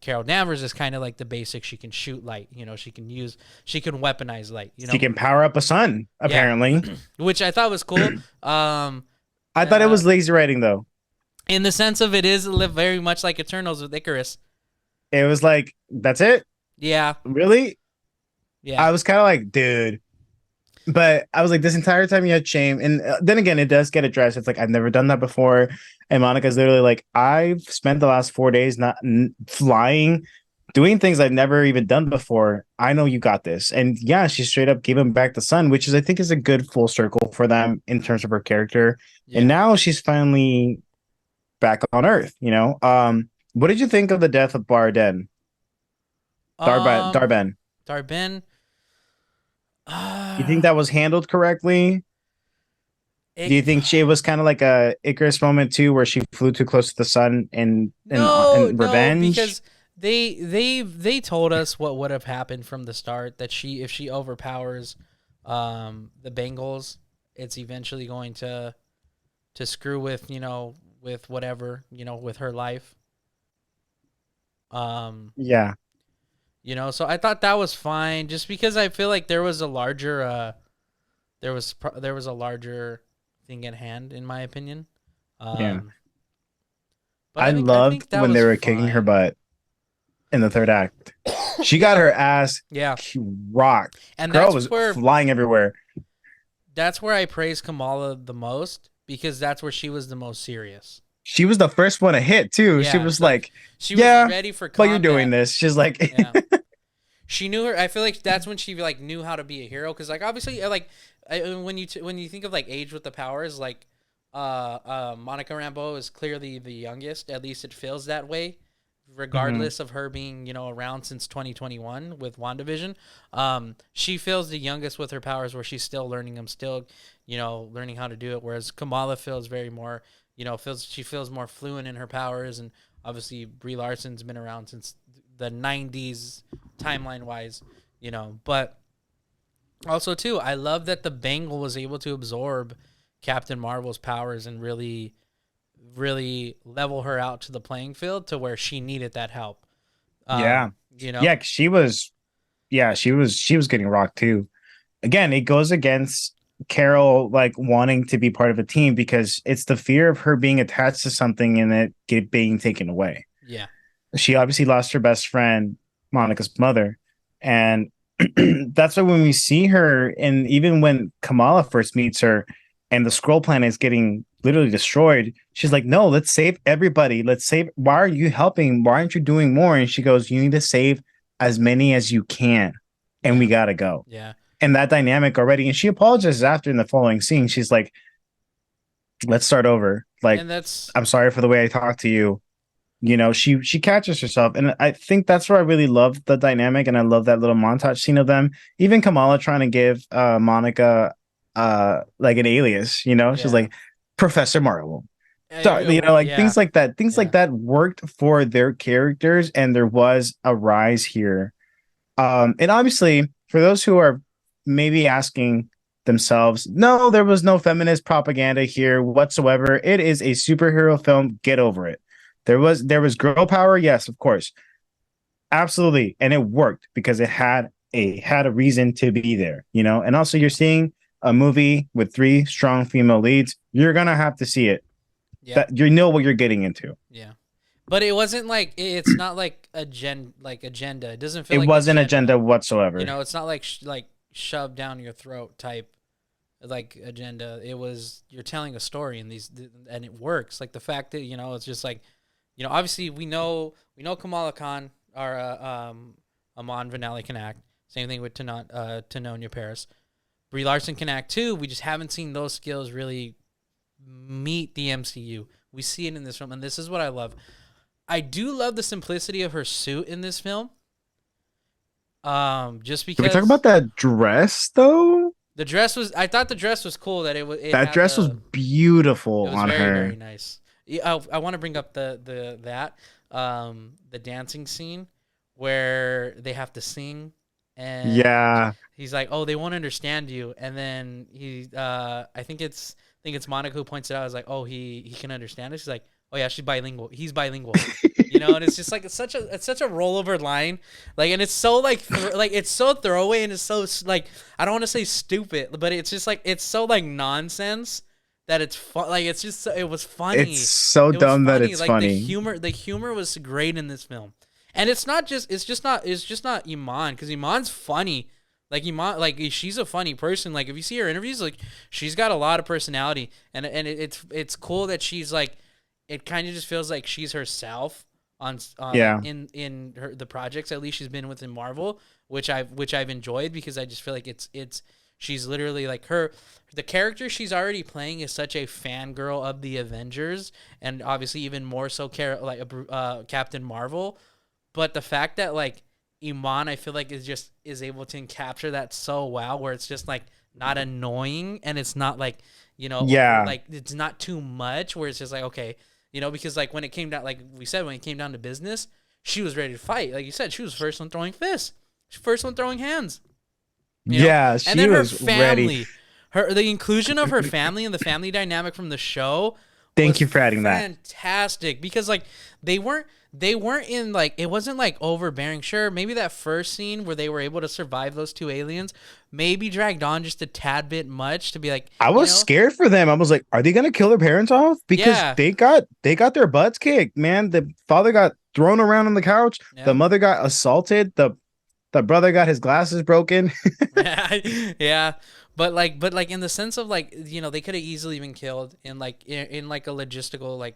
Carol Danvers is kind of like the basic. She can shoot light. She can weaponize light. She can power up a sun, Yeah, apparently. which I thought was cool. I thought it was lazy writing, though. In the sense of it is very much like Eternals with Icarus. It was like, that's it? Yeah, Really? yeah. I was kind of like, dude. But I was like, this entire time you had shame. And then again, it does get addressed. It's like, I've never done that before. And Monica's literally like, I've spent the last 4 days not flying, doing things I've never even done before. I know you got this. And yeah, she straight up gave him back the sun, which is, I think, is a good full circle for them in terms of her character. Yeah. And now she's finally back on Earth, What did you think of the death of Barden? Darben. Darben. You think that was handled correctly? Do you think she was kind of like a Icarus moment too, where she flew too close to the sun and revenge? Because they told us what would have happened from the start, that if she overpowers the Bengals, it's eventually going to screw with with whatever with her life. Yeah. So I thought that was fine, just because I feel like there was a larger there was a larger thing at hand, in my opinion. Yeah. But I I think loved that when was they were kicking her fine. butt in the third act. She got her ass Yeah, rocked. and Girl was flying everywhere. that's where I praise Kamala the most, because that's where she was the most serious. She was the first one to hit too. She Yeah, was like like, she was "Yeah, ready for but combat. you're doing this." She's like, Yeah. She knew her. I feel like that's when she like knew how to be a hero, because like obviously when you think of like age with the powers, like Monica Rambeau is clearly the youngest. At least it feels that way, regardless of her being around since 2021 with WandaVision. She feels the youngest with her powers, where she's still learning them, still learning how to do it. Whereas Kamala feels very more she feels more fluent in her powers, and obviously Brie Larson's been around since the 90s timeline wise, but also too, I love that the Bengal was able to absorb Captain Marvel's powers and really level her out to the playing field, to where she needed that help. yeah, yeah. She was getting rocked too. Again, it goes against Carol like wanting to be part of a team, because it's the fear of her being attached to something and it being taken away. Yeah. She obviously lost her best friend, Monica's mother. And that's why when we see her, and even when Kamala first meets her and the scroll planet is getting literally destroyed, she's like, no, let's save everybody. Let's save. Why are you helping? Why aren't you doing more? And she goes, you need to save as many as you can. And we got to go. Yeah. And that dynamic already. And she apologizes after in the following scene. She's like, let's start over. Like, I'm sorry for the way I talked to you. She catches herself, and I think that's where I really love the dynamic, and I love that little montage scene of them. Even Kamala trying to give Monica like an alias, she's like Professor Marvel. So, things like that. Things like that worked for their characters, and there was a rise here. And obviously, for those who are maybe asking themselves, no, there was no feminist propaganda here whatsoever. It is a superhero film. Get over it. There was girl power, yes, of course, absolutely, and it worked because it had a reason to be there, And also, you're seeing a movie with 3 strong female leads. You're gonna have to see it. Yeah, that you know what you're getting into. Yeah, but it wasn't like it's not like agenda. It doesn't feel. It wasn't agenda whatsoever. It's not like shoved down your throat type like agenda. It was you're telling a story and it works. Like the fact that it's just like obviously we know Kamala Khan or Amon Vanelli can act. Same thing with Tanonia Paris. Brie Larson can act too. We just haven't seen those skills really meet the MCU. We see it in this film, and this is what I love. I do love the simplicity of her suit in this film. Just Can we talk about because that dress though? I thought the dress was cool that it That had dress was it beautiful was on very, very her. nice. Yeah, I want to bring up the dancing scene where they have to sing, and Yeah. he's like, "Oh, they won't understand you," and then I think it's Monica who points it out. Is like, "Oh, he can understand us." She's like, "Oh yeah, she's bilingual. He's bilingual." And it's just like it's such a rollover line, like, and it's so like like it's so throwaway and it's so like I don't want to say stupid, but it's just like it's so like nonsense that it's fun. Like it's just it was It's funny. so It was dumb that funny. it's Like funny. the humor was great in this film, and it's just not Iman because Iman's funny. Like Iman, like she's a funny person. Like if you see her interviews, like she's got a lot of personality, and it's cool that she's like, it kind of just feels like she's herself on like Yeah. in the projects at least she's been within Marvel, which I've enjoyed because I just feel like it's she's literally like the character she's already playing is such a fangirl of the Avengers and obviously even more so Captain Marvel, but the fact that like Iman I feel like is able to capture that so well where it's just like not annoying and it's not like over Yeah. like it's not too much where it's just like okay because like when it came down, like we said, when it came down to business, she was ready to fight. Like you said, she was the first one throwing fists, first one throwing hands. You know, Yeah, and she then her was ready. family, the inclusion of her family and the family dynamic from the show Thank was you for adding that. fantastic because like they weren't in like it wasn't like overbearing. Sure, maybe that first scene where they were able to survive those two aliens maybe dragged on just a tad bit much to be like I was scared for them. I was like, are they gonna kill their parents off? Because yeah, they got their butts kicked, man. The father got thrown around on the couch, the yeah. mother got assaulted, the brother got his glasses broken. Yeah, but like in the sense of like they could have easily been killed in like in like a logistical like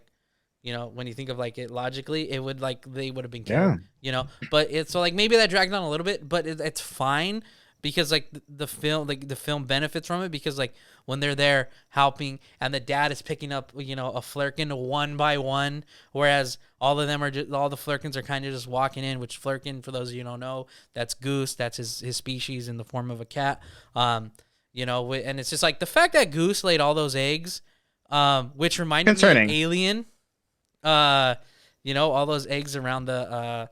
when you think of like it logically it would like they would have been killed Yeah. but it's so like maybe that dragged on a little bit but it's fine because like the film benefits from it because like when they're there helping and the dad is picking up a flirkin one by one whereas all of them are just all the flirkins are kind of just walking in which flirkin for those of you who don't know that's Goose, that's his species in the form of a cat. And it's just like the fact that Goose laid all those eggs, which reminded me of Concerning. Alien. All those eggs around the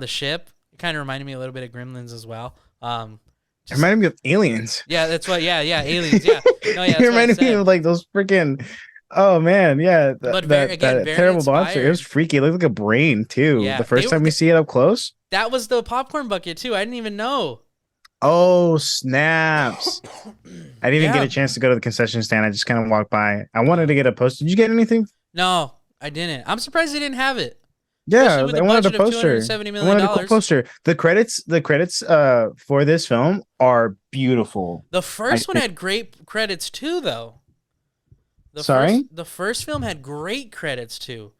ship. It kind of reminded me a little bit of Gremlins as well. It Just reminded me of aliens. yeah, that's what. Yeah, yeah, aliens. Yeah, no, yeah, It that's what I reminded me said. of like those freaking, oh man, yeah, that But very again, that very terrible monster. It was inspired. freaky. It looked like a brain too. The Yeah, first time we see it up close. that was the popcorn bucket too. I didn't even know. Oh, snaps. I didn't even get Yeah, a chance to go to the concession stand. I just kind of walked by. I wanted to get a post. Did you get anything? no, I didn't. I'm surprised they didn't have it, especially Yeah, with I the wanted a budget of two hundred poster. seventy I million wanted a cool dollars. poster. The credits for this film are beautiful. The I first one think. had great credits too, though. The first Sorry? the first film had great credits too.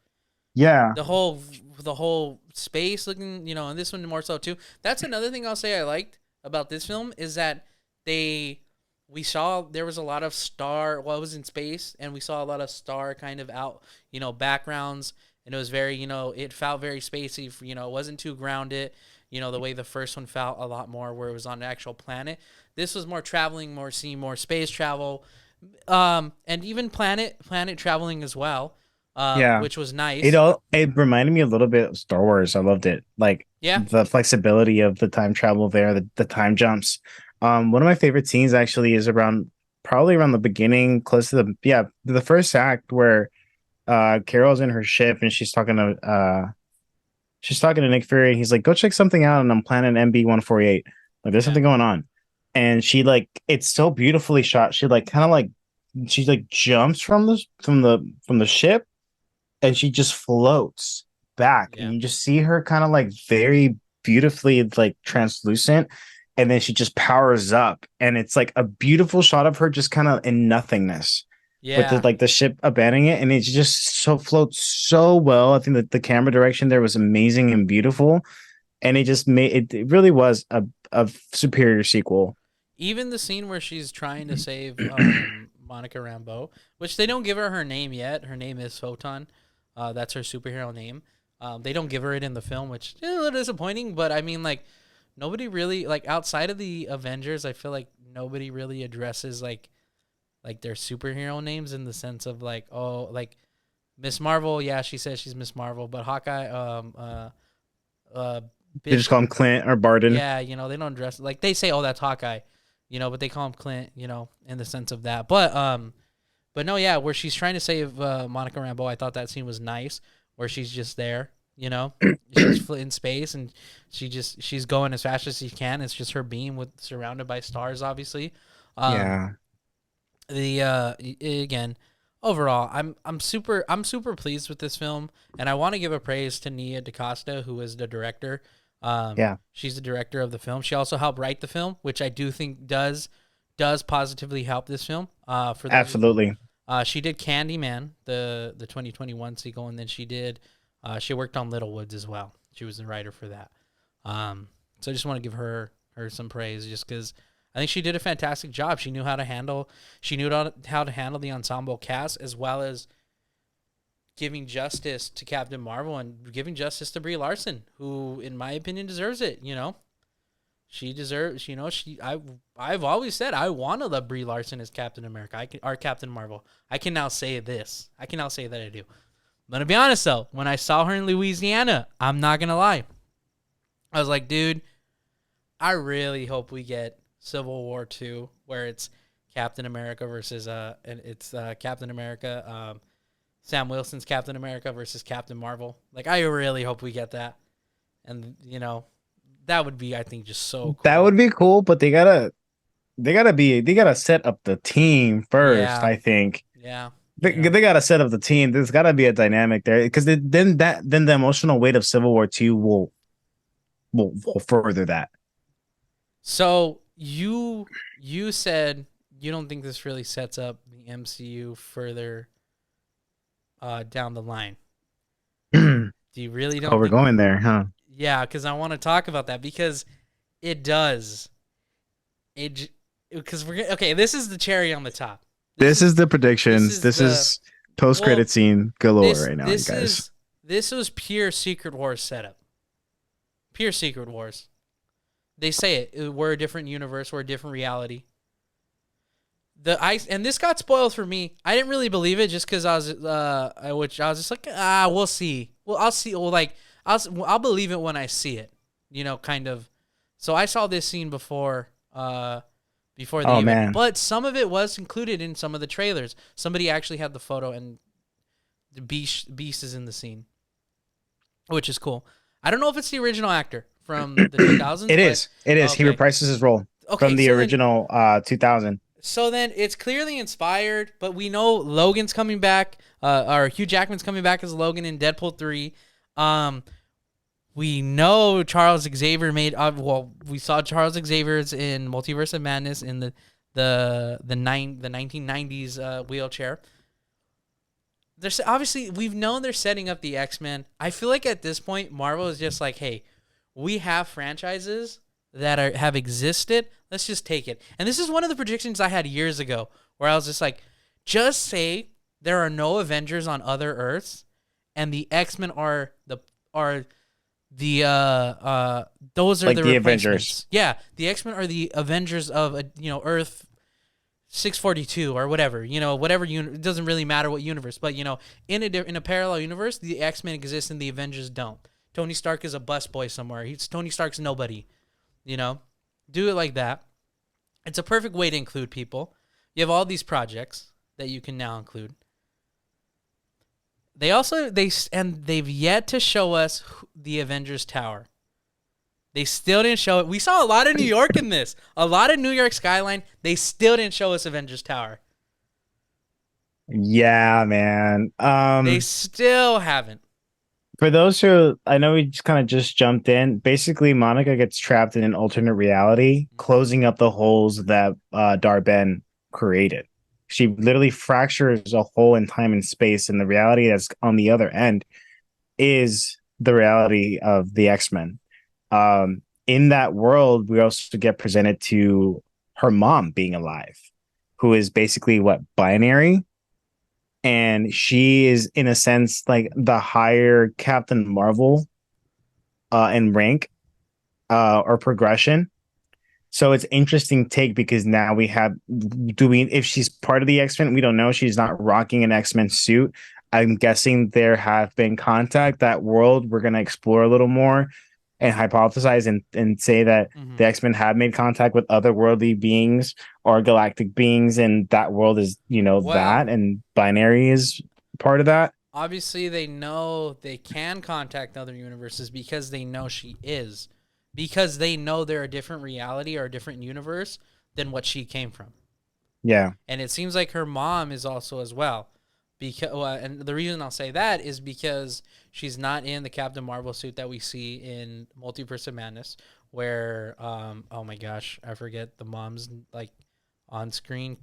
Yeah. The whole the whole space looking, and this one more so too. That's another thing I'll say I liked about this film is that we saw there was a lot of star well it was in space and we saw a lot of star kind of out backgrounds and it was very it felt very spacey it wasn't too grounded the way the first one felt a lot more where it was on the actual planet. This was more traveling, more seeing more space travel, and even planet traveling as well, Yeah. which was nice. It reminded me a little bit of Star Wars. I loved it. Like Yeah, the flexibility of the time travel there, the time jumps. One of my favorite scenes actually is probably around the beginning, close to the first act where Carol's in her ship and she's talking to Nick Fury. He's like, go check something out and I'm planet MB-148. Like there's yeah, something going on. And she like it's so beautifully shot. She like kind of like she like jumps from the ship and she just floats back yeah, and you just see her kind of like very beautifully like translucent and then she just powers up, and it's like a beautiful shot of her just kind of in nothingness with the Yeah. like the ship abandoning it, and it just so floats so well. I think that the camera direction there was amazing and beautiful, and it just made it really was a superior sequel. Even the scene where she's trying to save Monica Rambeau, which they don't give her name yet. Her name is Photon. That's her superhero name. They don't give her it in the film, which is a little disappointing. But I mean, like, nobody really like outside of the Avengers. I feel like nobody really addresses like their superhero names in the sense of like, oh, like Miss Marvel. Yeah, she says she's Miss Marvel, but Hawkeye, uh, They just call Bishop. him Clint or Barden. Yeah, they don't dress like they say, oh, that's Hawkeye, but they call him Clint, in the sense of that. But no, yeah, where she's trying to save Monica Rambeau, I thought that scene was nice, where she's just there, she's in space and she's going as fast as she can. It's just her beam with surrounded by stars, obviously. Um, Yeah, the again, overall, I'm super pleased with this film, and I want to give a praise to Nia DaCosta, who is the director. yeah, She's the director of the film. She also helped write the film, which I do think does positively help this film. For those, absolutely. she did Candyman, the 2021 sequel, and then she worked on Little Woods as well. She was the writer for that. So I just want to give her some praise, just because I think she did a fantastic job. She knew how to handle the ensemble cast, as well as giving justice to Captain Marvel and giving justice to Brie Larson, who, in my opinion, deserves it. She deserves. I've always said I want to love Brie Larson as Captain America. Or Captain Marvel. I can now say this. I can now say that I do. But to be honest, though, when I saw her in Louisiana, I'm not gonna lie. I was like, dude, I really hope we get Civil War 2, where it's Captain America versus and it's Captain America, Sam Wilson's Captain America versus Captain Marvel. Like, I really hope we get that, and that would be, I think, just so That cool. would be cool, but they gotta set up the team first. Yeah, I think yeah, they gotta set up the team. There's gotta be a dynamic there because then the emotional weight of Civil War II will further that. So you said you don't think this really sets up the MCU further down the line. Oh, Do you really don't we're think? going there, huh? Yeah, because I want to talk about that because it does. Because we're okay. This is the cherry on the top. This This is is the this predictions. is This the is post credit well. scene galore This right now, you this guys. is this was pure Secret Wars setup. Pure Secret Wars. They say it. We're a different universe. We're a different reality. And this got spoiled for me. I didn't really believe it just because I was just like, we'll see. Well, I'll see. Well, like I'll believe it when I see it. Kind of. So I saw this scene before the Oh event, man, but some of it was included in some of the trailers. Somebody actually had the photo, and the Beast is in the scene, which is cool. I don't know if it's the original actor from the 2000s, it but is. It is. He okay. reprises his role from Okay, the so then original 2000. it's clearly inspired, but we know Logan's coming back, or Hugh Jackman's coming back as Logan in Deadpool 3. Um, we know Charles Xavier we saw Charles Xavier's in Multiverse of Madness in the 1990s wheelchair. There's obviously we've known they're setting up the X-Men. I feel like at this point Marvel is just like, hey, we have franchises that have existed. Let's just take it. And this is one of the predictions I had years ago where I was just like, just say there are no Avengers on other Earths and the X-Men are the those are Like the the Avengers. replacements. Yeah, the X-Men are the Avengers of Earth 642 or whatever, it doesn't really matter what universe, but in a parallel universe, the X-Men exist and the Avengers don't. Tony Stark is a busboy somewhere. Tony Stark's nobody, you know. Do it like that. It's a perfect way to include people. You have all these projects that you can now include. They've yet to show us the Avengers Tower. They still didn't show it. We saw a lot of New York in this. A lot of New York skyline. They still didn't show us Avengers Tower. Yeah, man. They still haven't. For those who I know we just kind of just jumped in, basically Monica gets trapped in an alternate reality, closing up the holes that Darben created. She literally fractures a hole in time and space, and the reality that's on the other end is the reality of the X-Men. In that world, we also get presented to her mom being alive, who is basically what, binary, and she is in a sense like the higher Captain Marvel in rank or progression. So it's interesting take because now we have, do we, if she's part of the X-Men, we don't know. She's not rocking an X-Men suit. I'm guessing there have been contact. That world we're gonna explore a little more and hypothesize and say that Mm-hmm. the X-Men have made contact with otherworldly beings or galactic beings, and that world is, Well, that, and binary is part of that. obviously they know they can contact other universes because they know she is. Because they know they're a different reality or a different universe than what she came from. Yeah. And it seems like her mom is also as well. Because and the reason I'll say that is because she's not in the Captain Marvel suit that we see in Multiverse of Madness, where oh my gosh, I forget the mom's like on screen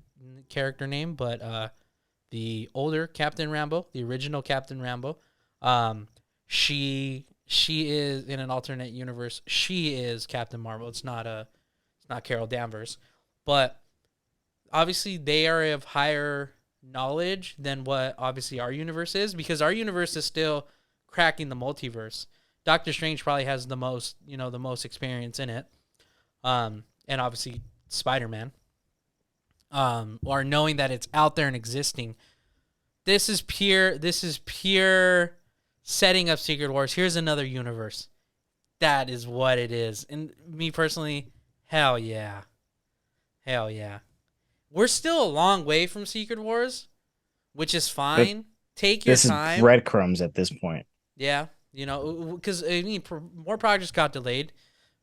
character name, but the older Captain Rambo, the original Captain Rambo, um, she is in an alternate universe. She is Captain Marvel. It's not Carol Danvers, but obviously they are of higher knowledge than what obviously our universe is, because our universe is still cracking the multiverse. Doctor Strange probably has the most, the most experience in it. And obviously Spider-Man. Or knowing that it's out there and existing. This is pure setting up Secret Wars. Here's another universe. That is what it is. And me personally, hell yeah. Hell yeah. We're still a long way from Secret Wars, which is But fine. Take your this is time. breadcrumbs at this point. Yeah, because I mean, more projects got delayed.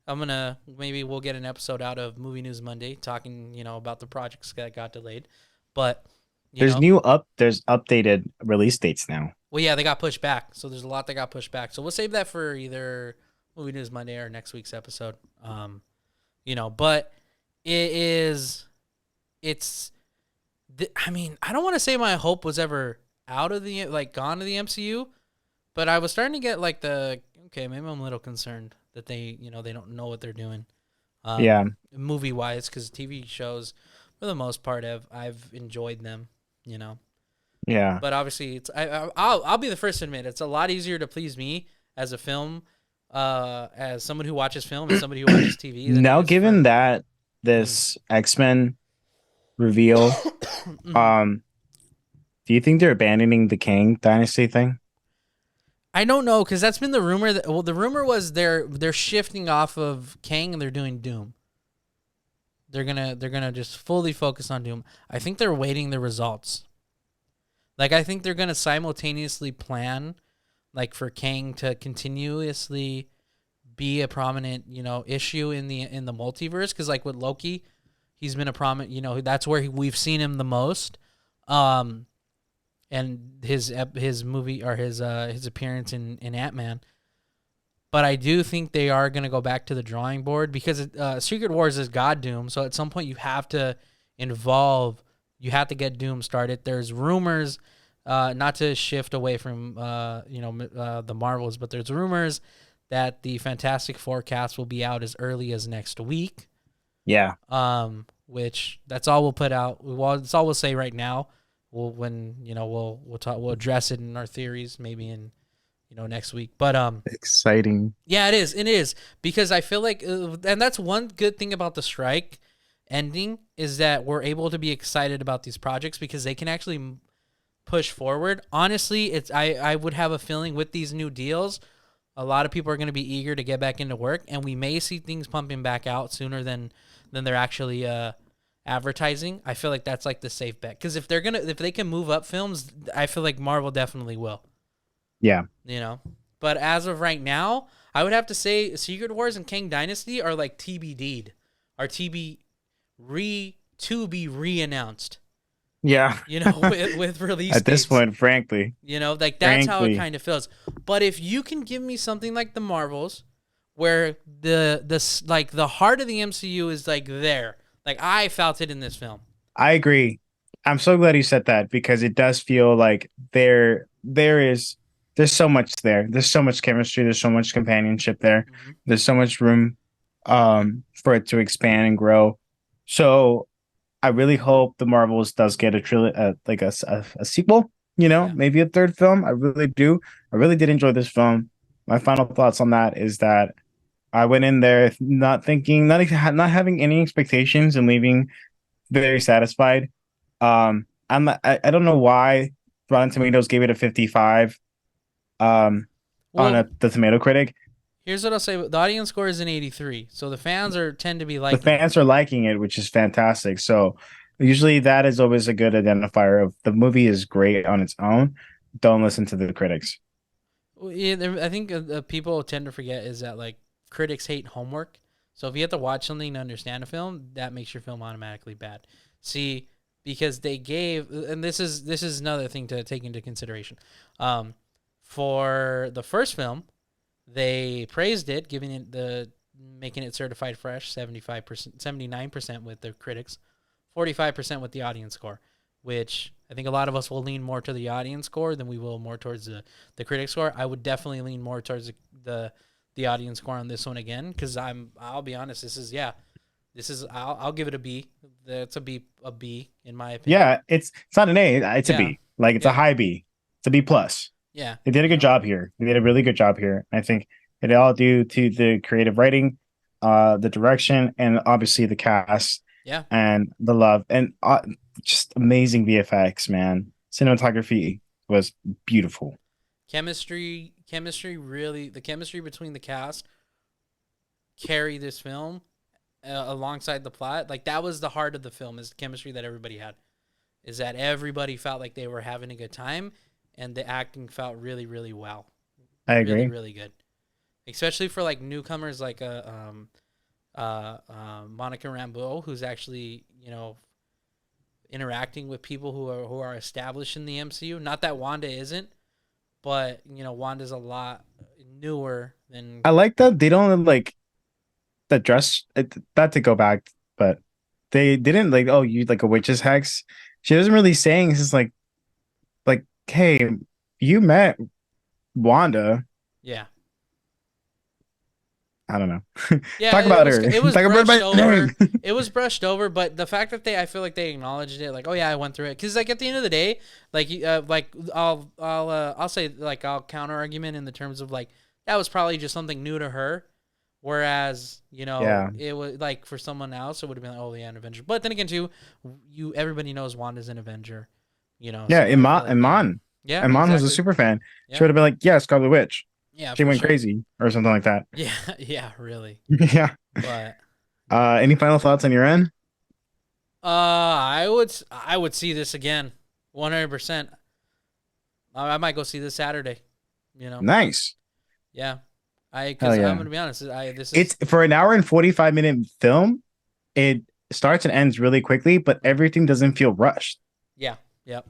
Maybe we'll get an episode out of Movie News Monday talking, about the projects that got delayed. But, you know, There's updated release dates now. well, yeah, they got pushed back. So there's a lot that got pushed back. So we'll save that for either Movie News Monday or next week's episode. But it is, it's, I mean, I don't want to say my hope was ever out of the, like, gone to the MCU, but I was starting to get like okay, maybe I'm a little concerned that they don't know what they're doing, Yeah. movie wise, because TV shows, for the most part, I've enjoyed them, you know. Yeah. But obviously, I'll be the first to admit it's a lot easier to please me as a film, as someone who watches film and somebody who watches TV than it Now, is given for. that Mhm. this X-Men reveal, Mhm. um, do you think they're abandoning the Kang Dynasty thing? I don't know, because that's been the rumor. The rumor was they're shifting off of Kang and they're doing Doom. They're gonna just fully focus on Doom. I think they're waiting the results. Like, I think they're gonna simultaneously plan, like, for Kang to continuously be a prominent, issue in the multiverse, because like with Loki, he's been a prominent, that's where we've seen him the most. Um, and his movie, or his appearance in Ant-Man. But I do think they are going to go back to the drawing board, because Secret Wars is God Doom. So at some point you have to get Doom started. There's rumors, not to shift away from the Marvels, but there's rumors that the Fantastic Four cast will be out as early as next week. Yeah. Which that's all we'll put out. Well, that's all we'll say right now. We'll address it in our theories maybe in next week. But Exciting. yeah, it is because I feel like, and that's one good thing about the strike ending, is that we're able to be excited about these projects because they can actually push forward. Honestly, I would have a feeling with these new deals, a lot of people are going to be eager to get back into work, and we may see things pumping back out sooner than they're actually advertising. I feel like that's like the safe bet, because if they can move up films, I feel like Marvel definitely will. Yeah. You know, but as of right now, I would have to say Secret Wars and Kang Dynasty are like TBD'd, are to be re-announced. Yeah. with release At this dates. point, frankly, Like that's how it frankly, kind of feels. But if you can give me something like the Marvels, where like the heart of the MCU is like there, like I felt it in this film. I agree. I'm so glad you said that because it does feel like there's so much there. There's so much chemistry. There's so much companionship there. Hmm. There's so much room for it to expand and grow. So I really hope the Marvels does get a like a sequel. Yeah. Maybe a third film. I really do. I really did enjoy this film. My final thoughts on that is that I went in there not thinking, not having any expectations, and leaving very satisfied. I don't know why Rotten Tomatoes gave it a 55 on Well, the Tomato Critic. here's what I'll say: the audience score is an 83, so the fans are tend to be The liking it. fans are liking it, which is fantastic. So usually that is always a good identifier of the movie is great on its own. Don't listen to the critics. Well, yeah, I think people tend to forget is that like critics hate homework. So if you have to watch something to understand a film, that makes your film automatically bad. See, because they gave, and this is another thing to take into consideration. Um, for the first film, they praised it, giving it the making it certified fresh, 75%, 79% with the critics, 45% with the audience score, which I think a lot of us will lean more to the audience score than we will more towards the critic score. I would definitely lean more towards the audience score on this one again because I'll be honest, I'll give it a B. That's a B in my opinion. Yeah, it's not an A, it's a Yeah, B. Like it's a yeah, high B. It's a B plus. yeah. They did a You good know, job here. They did a really good job here. I think it all due to the creative writing, the direction, and obviously the cast yeah. and the love and just amazing VFX, man. Cinematography was beautiful. Chemistry really, the chemistry between the cast carry this film alongside the plot. Like that was the heart of the film is the chemistry that everybody had. Is that everybody felt like they were having a good time, and the acting felt really, really well, I really, agree. really good. Especially for like newcomers like Monica Rambeau, who's actually interacting with people who are established in the MCU. Not that Wanda isn't, but Wanda's a lot newer than. I like that they don't like the dress. Not to go back, but they didn't like. Oh, you like a witch's hex. She doesn't really saying. It's just like, hey, you met Wanda. Yeah. I don't know. Yeah, Talk about her. it was Talk about brushed my over. name. It was brushed over, but the fact that I feel like they acknowledged it, like, oh yeah, I went through it, because like at the end of the day, like I'll say like I'll counter argument in the terms of like that was probably just something new to her, whereas Yeah, it was like for someone else it would have been like, oh yeah, an Avenger. But then again too, everybody knows Wanda's an Avenger, yeah. so I feel like yeah, yeah, Iman was a exactly, super fan. She yeah, would have been like, "Yeah, Scarlet Witch." yeah, She for went sure, crazy or something like that. yeah, yeah, really, Yeah. but. Yeah. Any final thoughts on your end? I would see this again, 100%. I might go see this Saturday. You know, Nice. yeah. Hell Because I'm yeah. gonna be honest. This It's is for an hour and 45-minute film. It starts and ends really quickly, but everything doesn't feel rushed. yeah, yep,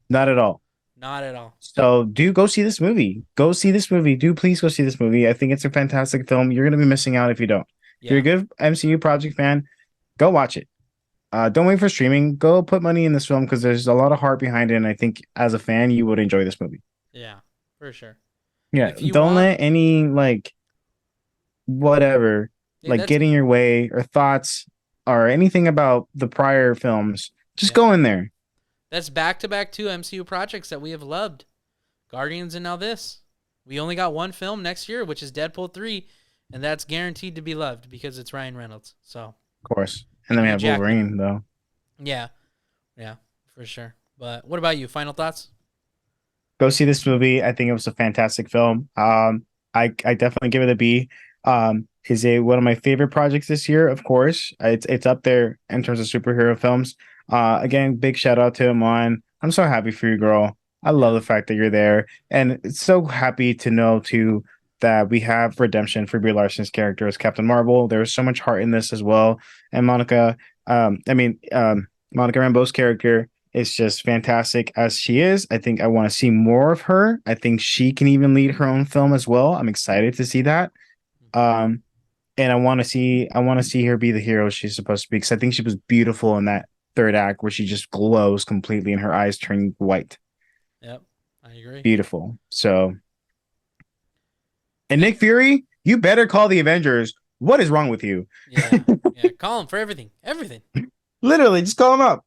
Not at all. not at all. So do go see this movie. Go see this movie. Do please go see this movie. I think it's a fantastic film. You're gonna be missing out if you don't. If you're a Yeah, good MCU project fan, go watch it. Don't wait for streaming. Go put money in this film because there's a lot of heart behind it. And I think as a fan, you would enjoy this movie. yeah, for sure. Yeah. If you Don't want, let any like whatever yeah, like that's get in your way or thoughts or anything about the prior films. Just yeah, go in there. that's back to back two MCU projects that we have loved. Guardians and now this. We only got one film next year, which is Deadpool 3, and that's guaranteed to be loved because it's Ryan Reynolds. So Of course. And and then we Hugh have Jackman. Wolverine though. Yeah, yeah, for sure. But what about you? Final thoughts? Go see this movie. I think it was a fantastic film. I definitely give it a B. Is a one of my favorite projects this year, of course. It's up there in terms of superhero films. Again, big shout out to Iman. I'm so happy for you, girl. I love Yeah, the fact that you're there, and it's so happy to know too that we have redemption for Brie Larson's character as Captain Marvel. There was so much heart in this as well, and Monica Rambeau's character. is just fantastic as she is. I think I want to see more of her. I think she can even lead her own film as well. I'm excited to see that. Um, and I want to see her be the hero she's supposed to be because I think she was beautiful in that third act where she just glows completely and her eyes turn white. Yep, I agree. Beautiful. So, and Yeah, Nick Fury, you better call the Avengers. What is wrong with you? yeah, yeah. Call him for everything, everything. Literally, just call them up.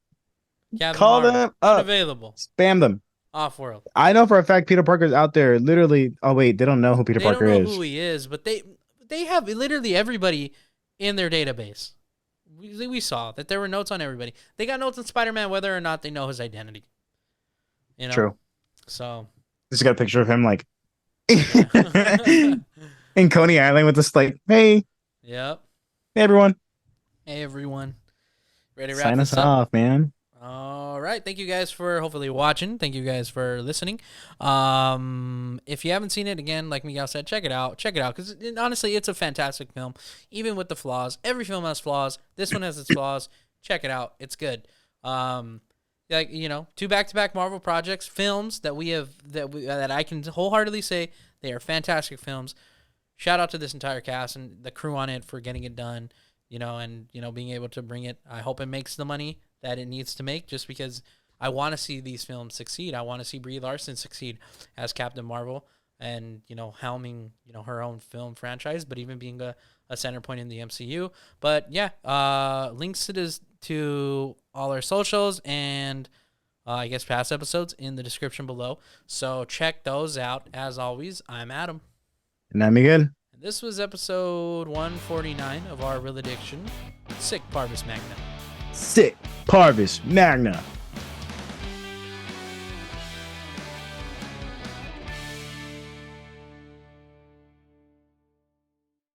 Captain Call Marvel, them up. unavailable, Spam them. off world. I know for a fact Peter Parker's out there. Literally. Oh wait, they don't know who Peter They don't Parker know is. who he is, but they have literally everybody in their database. We saw that there were notes on everybody. They got notes on Spider-Man, whether or not they know his identity. You know, True. so Just got a picture of him like yeah. in Coney Island with this like, hey, Yep. hey everyone, Hey everyone, ready to wrap sign us this up? off, man. All right. Thank you guys for hopefully watching. Thank you guys for listening. If you haven't seen it, again, like Miguel said, check it out. Check it out because honestly, it's a fantastic film. Even with the flaws, every film has flaws. This one has its flaws. Check it out. It's good. Like two back-to-back Marvel projects, films that that I can wholeheartedly say they are fantastic films. Shout out to this entire cast and the crew on it for getting it done. And being able to bring it. I hope it makes the money that it needs to make, just because I want to see these films succeed. I want to see Brie Larson succeed as Captain Marvel and, helming, her own film franchise, but even being a center point in the MCU. But yeah, links to all our socials and I guess past episodes in the description below. So check those out. As always, I'm Adam. And I'm Miguel. This was episode 149 of our Real Addiction. Sick Parvis Magna. Sick Parvis Magna.